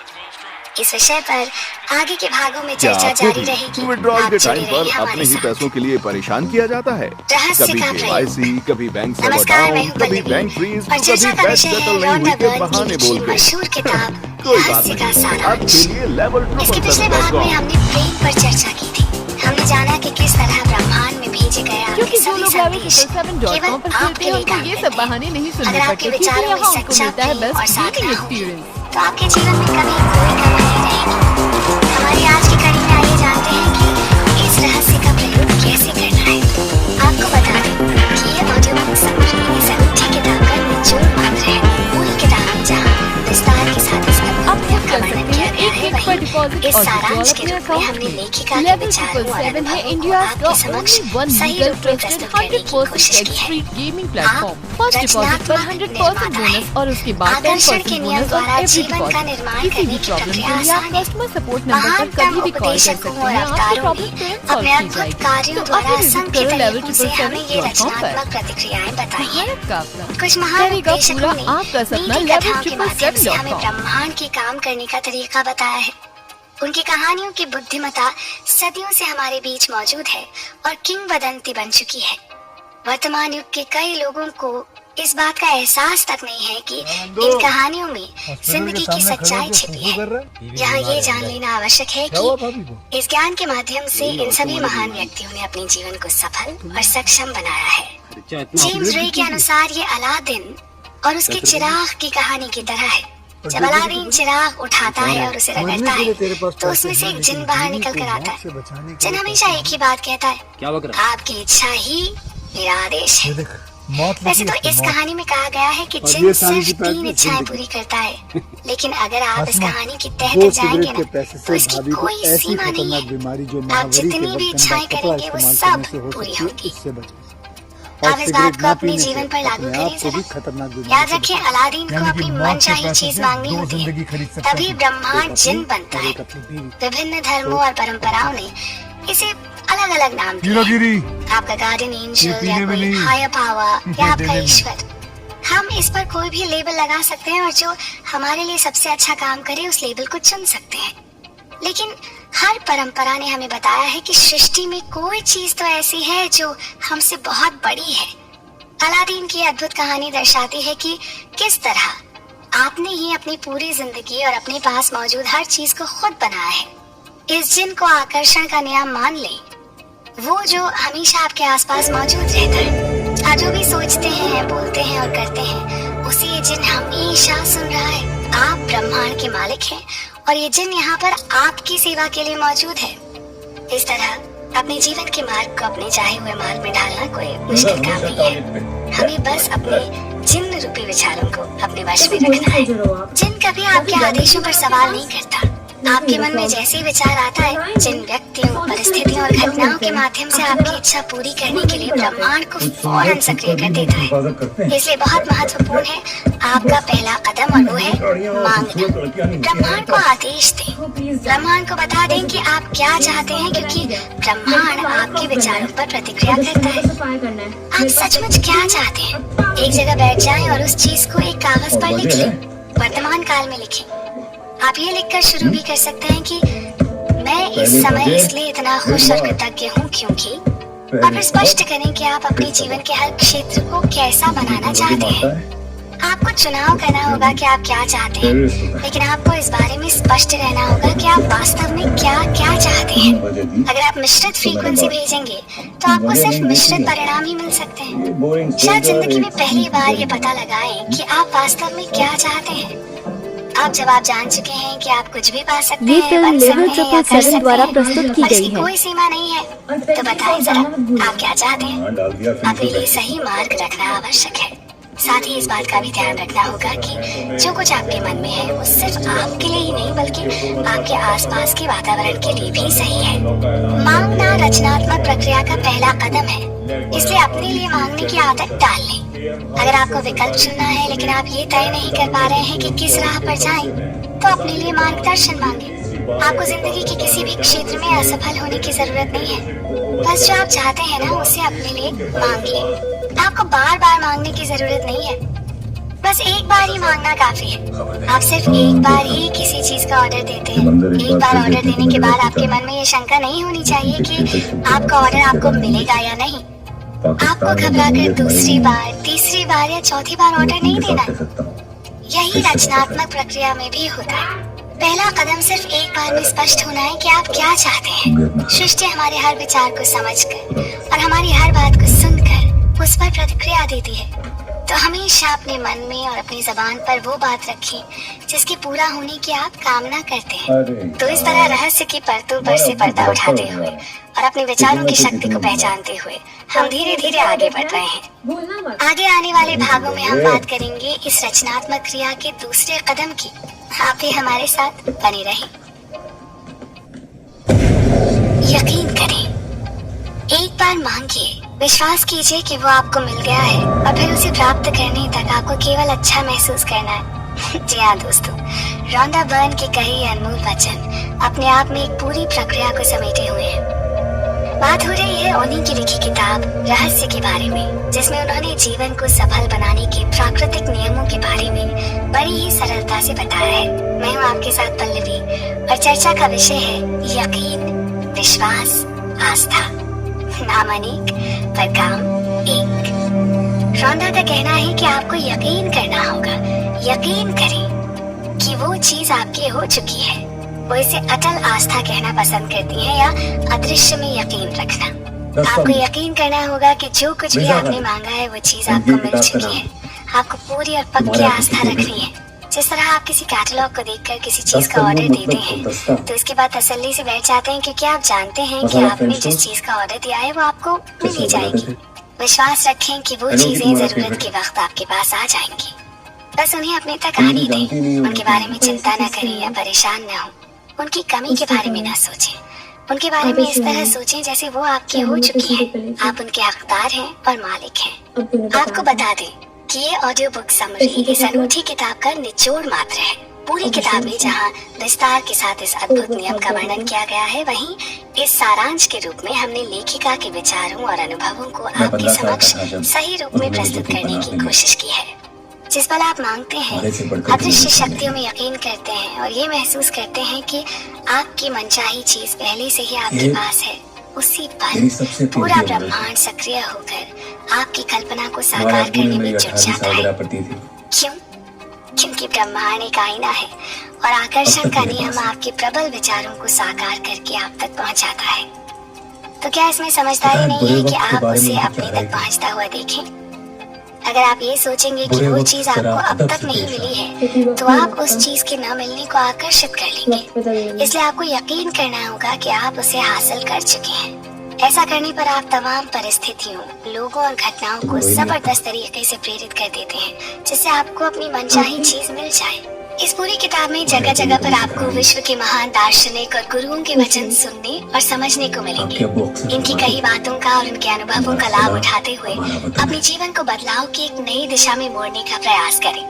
इस विषय पर आगे के भागों में चर्चा जारी रहेगी। विड्रॉल के टाइम पर अपने ही पैसों के लिए परेशान किया जाता है। कभी KYC, कभी बैंक सर्वर डाउन, कभी बैंक फ्रीज, कभी बैंक सेटल नहीं हुई के बहाने बोल के। मशहूर किताब कोई बात रहस्य का नहीं, सारांश। आपके लिए लेवल इसके पिछले भाग में हमने प्रेम पर चर्चा की थी। हमने जाना कि किस तरह ब्रह्मांड में भेजे गए आपके सभी संदेश केवल आपके लिए काम करते हैं। अगर आपके विचारों में सच्चा प्रेम और साधना हो तो आपके जीवन में कभी कोई कमी नहीं रहेगी। हमारी आज की कड़ी में आइए जानते हैं कि इस रहस्य का प्रयोग कैसे करना है। आपको बता दें कि ये ऑडियो बुक समरी इस अनूठी किताब का निचोड़ मात्र है। पूरी किताब में जहाँ विस्तार के साथ इसका वर्णन किया गया है, वहीं इस सारांश के रूप में हमने लेखिका के विचारों और अनुभवों को आपके समक्ष सही रूप में प्रस्तुत करने की कोशिश की है। आप रचनात्मक निर्माता हैं। आकर्षण के नियम द्वारा जीवन का निर्माण करने की प्रक्रिया आसान है। महानतम उपदेशकों और अवतारों ने अपने अद्भुत कार्यों द्वारा असंख्य तरीकों से हमें ये रचनात्मक प्रतिक्रियाएं बताई हैं। कुछ महान उपदेशकों ने नीति कथाओं के माध्यम से हमें ब्रह्मांड के काम करने का तरीका बताया है। उनकी कहानियों की बुद्धिमत्ता सदियों से हमारे बीच मौजूद है और किंवदंती बन चुकी है। वर्तमान युग के कई लोगों को इस बात का एहसास तक नहीं है कि इन कहानियों में जिंदगी की सच्चाई छिपी है। यहाँ ये जान लेना आवश्यक है कि इस ज्ञान के माध्यम से इन सभी महान व्यक्तियों ने अपने जीवन को सफल और सक्षम बनाया है। जेम्स रे के अनुसार ये अलादीन और उसके चिराग की कहानी की तरह है। जब अलादीन चिराग उठाता है और उसे रगड़ता है तो उसमें से एक जिन बाहर निकल कर आता है। जिन हमेशा एक ही बात कहता है, आपकी इच्छा ही मेरा आदेश है। वैसे तो इस कहानी में कहा गया है कि जिन सिर्फ 3 इच्छाएं पूरी करता है, लेकिन अगर आप इस कहानी की तह तक जाएंगे ना तो इसकी कोई सीमा नहीं है। आप जितनी भी इच्छाएं करेंगे वो सब पूरी होंगी। आप इस बात को अपने जीवन पर लागू करें जरा। याद रखें, अलादीन को अपनी मनचाही चीज मांगनी होती है, तभी ब्रह्मांड जिन बनता है। विभिन्न धर्मों और परंपराओं ने इसे अलग अलग नाम दिए। आपका गार्डियन एंजल या कोई हायर पावर या आपका ईश्वर। हम इस पर कोई भी लेबल लगा सकते हैं और जो हमारे लिए सबसे अच्छा काम करे उस लेबल को चुन सकते हैं। लेकिन हर परंपरा ने हमें बताया है कि सृष्टि में कोई चीज तो ऐसी है जो हमसे बहुत बड़ी है। अलादीन की अद्भुत कहानी दर्शाती है कि किस तरह आपने ही अपनी पूरी जिंदगी और अपने पास मौजूद हर चीज को खुद बनाया है। इस जिन को आकर्षण का नियम मान लें, वो जो हमेशा आपके आसपास मौजूद रहता है। आप जो भी सोचते हैं, बोलते हैं और करते हैं, उसे ये जिन हमेशा सुन रहा है। आप ब्रह्मांड के मालिक हैं और ये जिन यहाँ पर आपकी सेवा के लिए मौजूद है। इस तरह अपने जीवन के मार्ग को अपने चाहे हुए मार्ग में ढालना कोई मुश्किल काम नहीं है। हमें बस अपने जिन रूपी विचारों को अपने वश में रखना है। जिन कभी आपके आदेशों पर सवाल नहीं करता। आपके मन में जैसे ही विचार आता है, जिन व्यक्तियों, परिस्थितियों और घटनाओं के माध्यम से आपकी इच्छा पूरी करने के लिए ब्रह्मांड को फौरन सक्रिय कर देता है। इसलिए बहुत महत्वपूर्ण है आपका पहला कदम, और वो है मांगना। ब्रह्मांड को आदेश दें। ब्रह्मांड को बता दें कि आप क्या चाहते हैं, क्योंकि ब्रह्मांड आपके विचारों पर प्रतिक्रिया करता है। आप सचमुच क्या चाहते हैं? एक जगह बैठ जाएं और उस चीज को एक कागज पर लिख लें। वर्तमान काल में लिखें। आप ये लिखकर शुरू भी कर सकते हैं कि मैं इस समय इसलिए इतना खुश और कृतज्ञ हूँ क्योंकि, और फिर स्पष्ट करें कि आप अपने जीवन के हर क्षेत्र को कैसा बनाना चाहते हैं। आपको चुनाव करना होगा कि आप क्या चाहते हैं, लेकिन आपको इस बारे में स्पष्ट रहना होगा कि आप वास्तव में क्या क्या चाहते हैं। अगर आप मिश्रित फ्रीक्वेंसी भेजेंगे तो आपको सिर्फ मिश्रित परिणाम ही मिल सकते हैं। शायद जिंदगी में पहली बार ये पता लगाएं कि आप वास्तव में क्या चाहते हैं। आप जवाब जान चुके हैं कि आप कुछ भी पा सकते हैं, बन सकते हैं या कर सकते हैं, और इसकी कोई सीमा नहीं है। तो बताएं जरा, आप क्या चाहते हैं? अपने लिए सही मार्ग रखना आवश्यक है। साथ ही इस बात का भी ध्यान रखना होगा कि जो कुछ आपके मन में है वो सिर्फ आपके लिए ही नहीं बल्कि आपके आसपास के वातावरण के लिए भी सही है। मांगना रचनात्मक प्रक्रिया का पहला कदम है, इसलिए अपने लिए मांगने की आदत डाल लें। अगर आपको विकल्प चुनना है लेकिन आप ये तय नहीं कर पा रहे हैं कि किस राह पर जाएं, तो अपने लिए मार्गदर्शन मांगे। आपको जिंदगी के किसी भी क्षेत्र में असफल होने की जरूरत नहीं है। बस जो आप चाहते हैं ना, उसे अपने लिए मांगिए। आपको बार बार मांगने की जरूरत नहीं है, बस एक बार ही मांगना काफी है। आप सिर्फ एक बार ही किसी चीज का ऑर्डर देते हैं। एक बार ऑर्डर देने के बाद आपके मन में ये शंका नहीं होनी चाहिए कि आपका ऑर्डर आपको मिलेगा या नहीं। आपको घबराकर दूसरी बार, तीसरी बार या चौथी बार ऑर्डर नहीं देना। यही रचनात्मक प्रक्रिया में भी होता है। पहला कदम सिर्फ एक बार में स्पष्ट होना है कि आप क्या चाहते हैं। सृष्टि हमारे हर विचार को समझकर और हमारी हर बात को सुनकर उस पर प्रतिक्रिया देती है। तो हमेशा अपने मन में और अपनी जबान पर वो बात रखें जिसके पूरा होने की आप कामना करते हैं। तो इस तरह रहस्य की परतों पर से पर्दा उठाते हुए और अपने विचारों की शक्ति को पहचानते हुए हम धीरे धीरे आगे बढ़ रहे हैं। आगे आने वाले भागों में हम बात करेंगे इस रचनात्मक क्रिया के दूसरे कदम की। आप भी हमारे साथ बने रहें। यकीन करें, एक बार मांगिए, विश्वास कीजिए कि वो आपको मिल गया है और फिर उसे प्राप्त करने तक आपको केवल अच्छा महसूस करना है। जी हाँ दोस्तों, रोंडा बर्न के कहे ये अनमोल वचन अपने आप में एक पूरी प्रक्रिया को समेटे हुए हैं। बात हो रही है उन्हीं की लिखी किताब रहस्य के बारे में, जिसमें उन्होंने जीवन को सफल बनाने के प्राकृतिक नियमों के बारे में बड़ी ही सरलता से बताया है। मैं हूँ आपके साथ पल्लवी और चर्चा का विषय है यकीन, विश्वास, आस्था। नाम अनेक पर काम एक। रोंडा का कहना है कि आपको यकीन करना होगा। यकीन करें कि वो चीज आपकी हो चुकी है। वो इसे अटल आस्था कहना पसंद करती है या अदृश्य में यकीन रखना। आपको यकीन करना होगा कि जो कुछ भी आपने मांगा है वो चीज आपको मिल चुकी है। आपको पूरी और पक्की आस्था रखनी है। जिस तरह आप किसी कैटलॉग को देखकर किसी चीज का ऑर्डर देते हैं तो इसके बाद तसल्ली से बैठ जाते हैं, क्योंकि आप जानते हैं कि आपने जिस चीज का ऑर्डर दिया है वो आपको मिल ही जाएगी। विश्वास रखें कि वो चीजें जरूरत के वक्त आपके पास आ जाएंगी। बस उन्हें अपने तक आने दें। उनके बारे में चिंता न करें या परेशान न हो। उनकी कमी के बारे में न सोचें। उनके बारे में इस तरह सोचें जैसे वो आपकी हो चुकी है। आप उनके हकदार हैं और मालिक हैं। आपको बता दें कि ये ऑडियो बुक समरी इस अनूठी किताब का निचोड़ मात्र है। पूरी किताब में जहाँ विस्तार के साथ इस अद्भुत नियम का वर्णन किया गया है, वहीं इस सारांश के रूप में हमने लेखिका के विचारों और अनुभवों को आपके समक्ष सही रूप में प्रस्तुत करने की कोशिश की है। जिस पल आप मांगते हैं, अदृश्य शक्तियों में यकीन करते हैं और ये महसूस करते हैं कि आपकी मनचाही चीज पहले से ही आपके पास है, उसी पल पूरा ब्रह्मांड सक्रिय होकर आपकी कल्पना को साकार करने में जुट जाता है। क्यों? क्योंकि ब्रह्मांड एक आईना है और आकर्षण का नियम आपके प्रबल विचारों को साकार करके आप तक पहुंचाता है। तो क्या इसमें समझदारी नहीं है कि आप उसे अपने तक पहुंचता हुआ देखें? अगर आप ये सोचेंगे कि वो चीज आपको अब तक नहीं मिली है, तो आप उस चीज के न मिलने को आकर्षित कर लेंगे। इसलिए आपको यकीन करना होगा कि आप उसे हासिल कर चुके हैं। ऐसा करने पर आप तमाम परिस्थितियों, लोगों और घटनाओं को जबरदस्त तरीके से प्रेरित कर देते हैं, जिससे आपको अपनी मनचाही चीज मिल जाए। इस पूरी किताब में जगह जगह पर आपको विश्व के महान दार्शनिक और गुरुओं के वचन सुनने और समझने को मिलेंगे। इनकी कई बातों का और उनके अनुभवों का लाभ उठाते हुए अपने जीवन को बदलाव की एक नई दिशा में मोड़ने का प्रयास करें।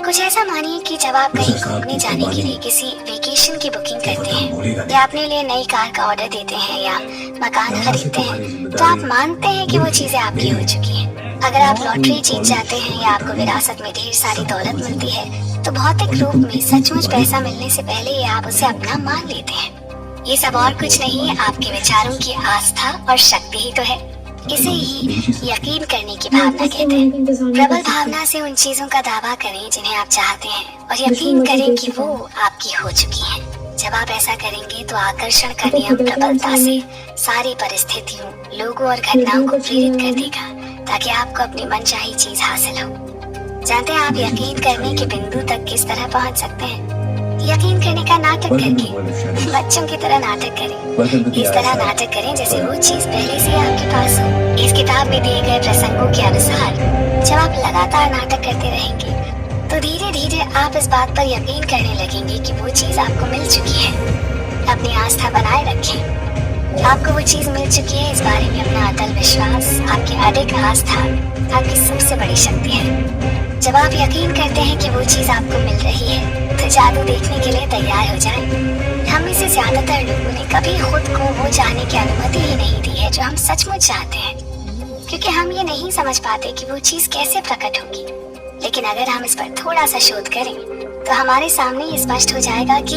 कुछ ऐसा मानिए कि जब आप कहीं घूमने जाने के लिए किसी वेकेशन की बुकिंग करते हैं या अपने लिए नई कार का ऑर्डर देते हैं या मकान खरीदते हैं, तो आप मानते हैं कि वो चीजें आपकी हो चुकी हैं। अगर आप लॉटरी जीत जाते हैं या आपको विरासत में ढेर सारी दौलत मिलती है, तो भौतिक रूप में सचमुच पैसा मिलने से पहले ही आप उसे अपना मान लेते हैं। ये सब और कुछ नहीं, आपके विचारों की आस्था और शक्ति ही तो है। इसे ही यकीन करने की भावना कहते हैं। प्रबल भावना से उन चीजों का दावा करें जिन्हें आप चाहते हैं और यकीन करें कि वो आपकी हो चुकी हैं। जब आप ऐसा करेंगे तो आकर्षण का नियम प्रबलता से सारी परिस्थितियों, लोगों और घटनाओं को प्रेरित कर देगा ताकि आपको अपनी मनचाही चीज हासिल हो। जानते हैं आप यकीन करने के बिंदु तक किस तरह पहुंच सकते हैं? यकीन करने का नाटक करके, बच्चों की तरह नाटक करें। इस तरह नाटक करें जैसे वो चीज पहले से आपके पास हो। इस किताब में दिए गए प्रसंगों के अनुसार जब आप लगातार नाटक करते रहेंगे तो धीरे धीरे आप इस बात पर यकीन करने लगेंगे कि वो चीज आपको मिल चुकी है। अपनी आस्था बनाए रखें। आपको वो चीज मिल चुकी है, इस बारे में अपना अटल विश्वास, आपकी अडिग आस्था आपकी सबसे बड़ी शक्ति है। जब आप यकीन करते हैं कि वो चीज आपको मिल रही है, तो जादू देखने के लिए तैयार हो जाएं। हम में से ज्यादातर लोगों ने कभी खुद को वो चाहने की अनुमति ही नहीं दी है जो हम सचमुच चाहते हैं, क्योंकि हम ये नहीं समझ पाते कि वो चीज कैसे प्रकट होगी। लेकिन अगर हम इस पर थोड़ा सा शोध करें, तो हमारे सामने ये स्पष्ट हो जाएगा कि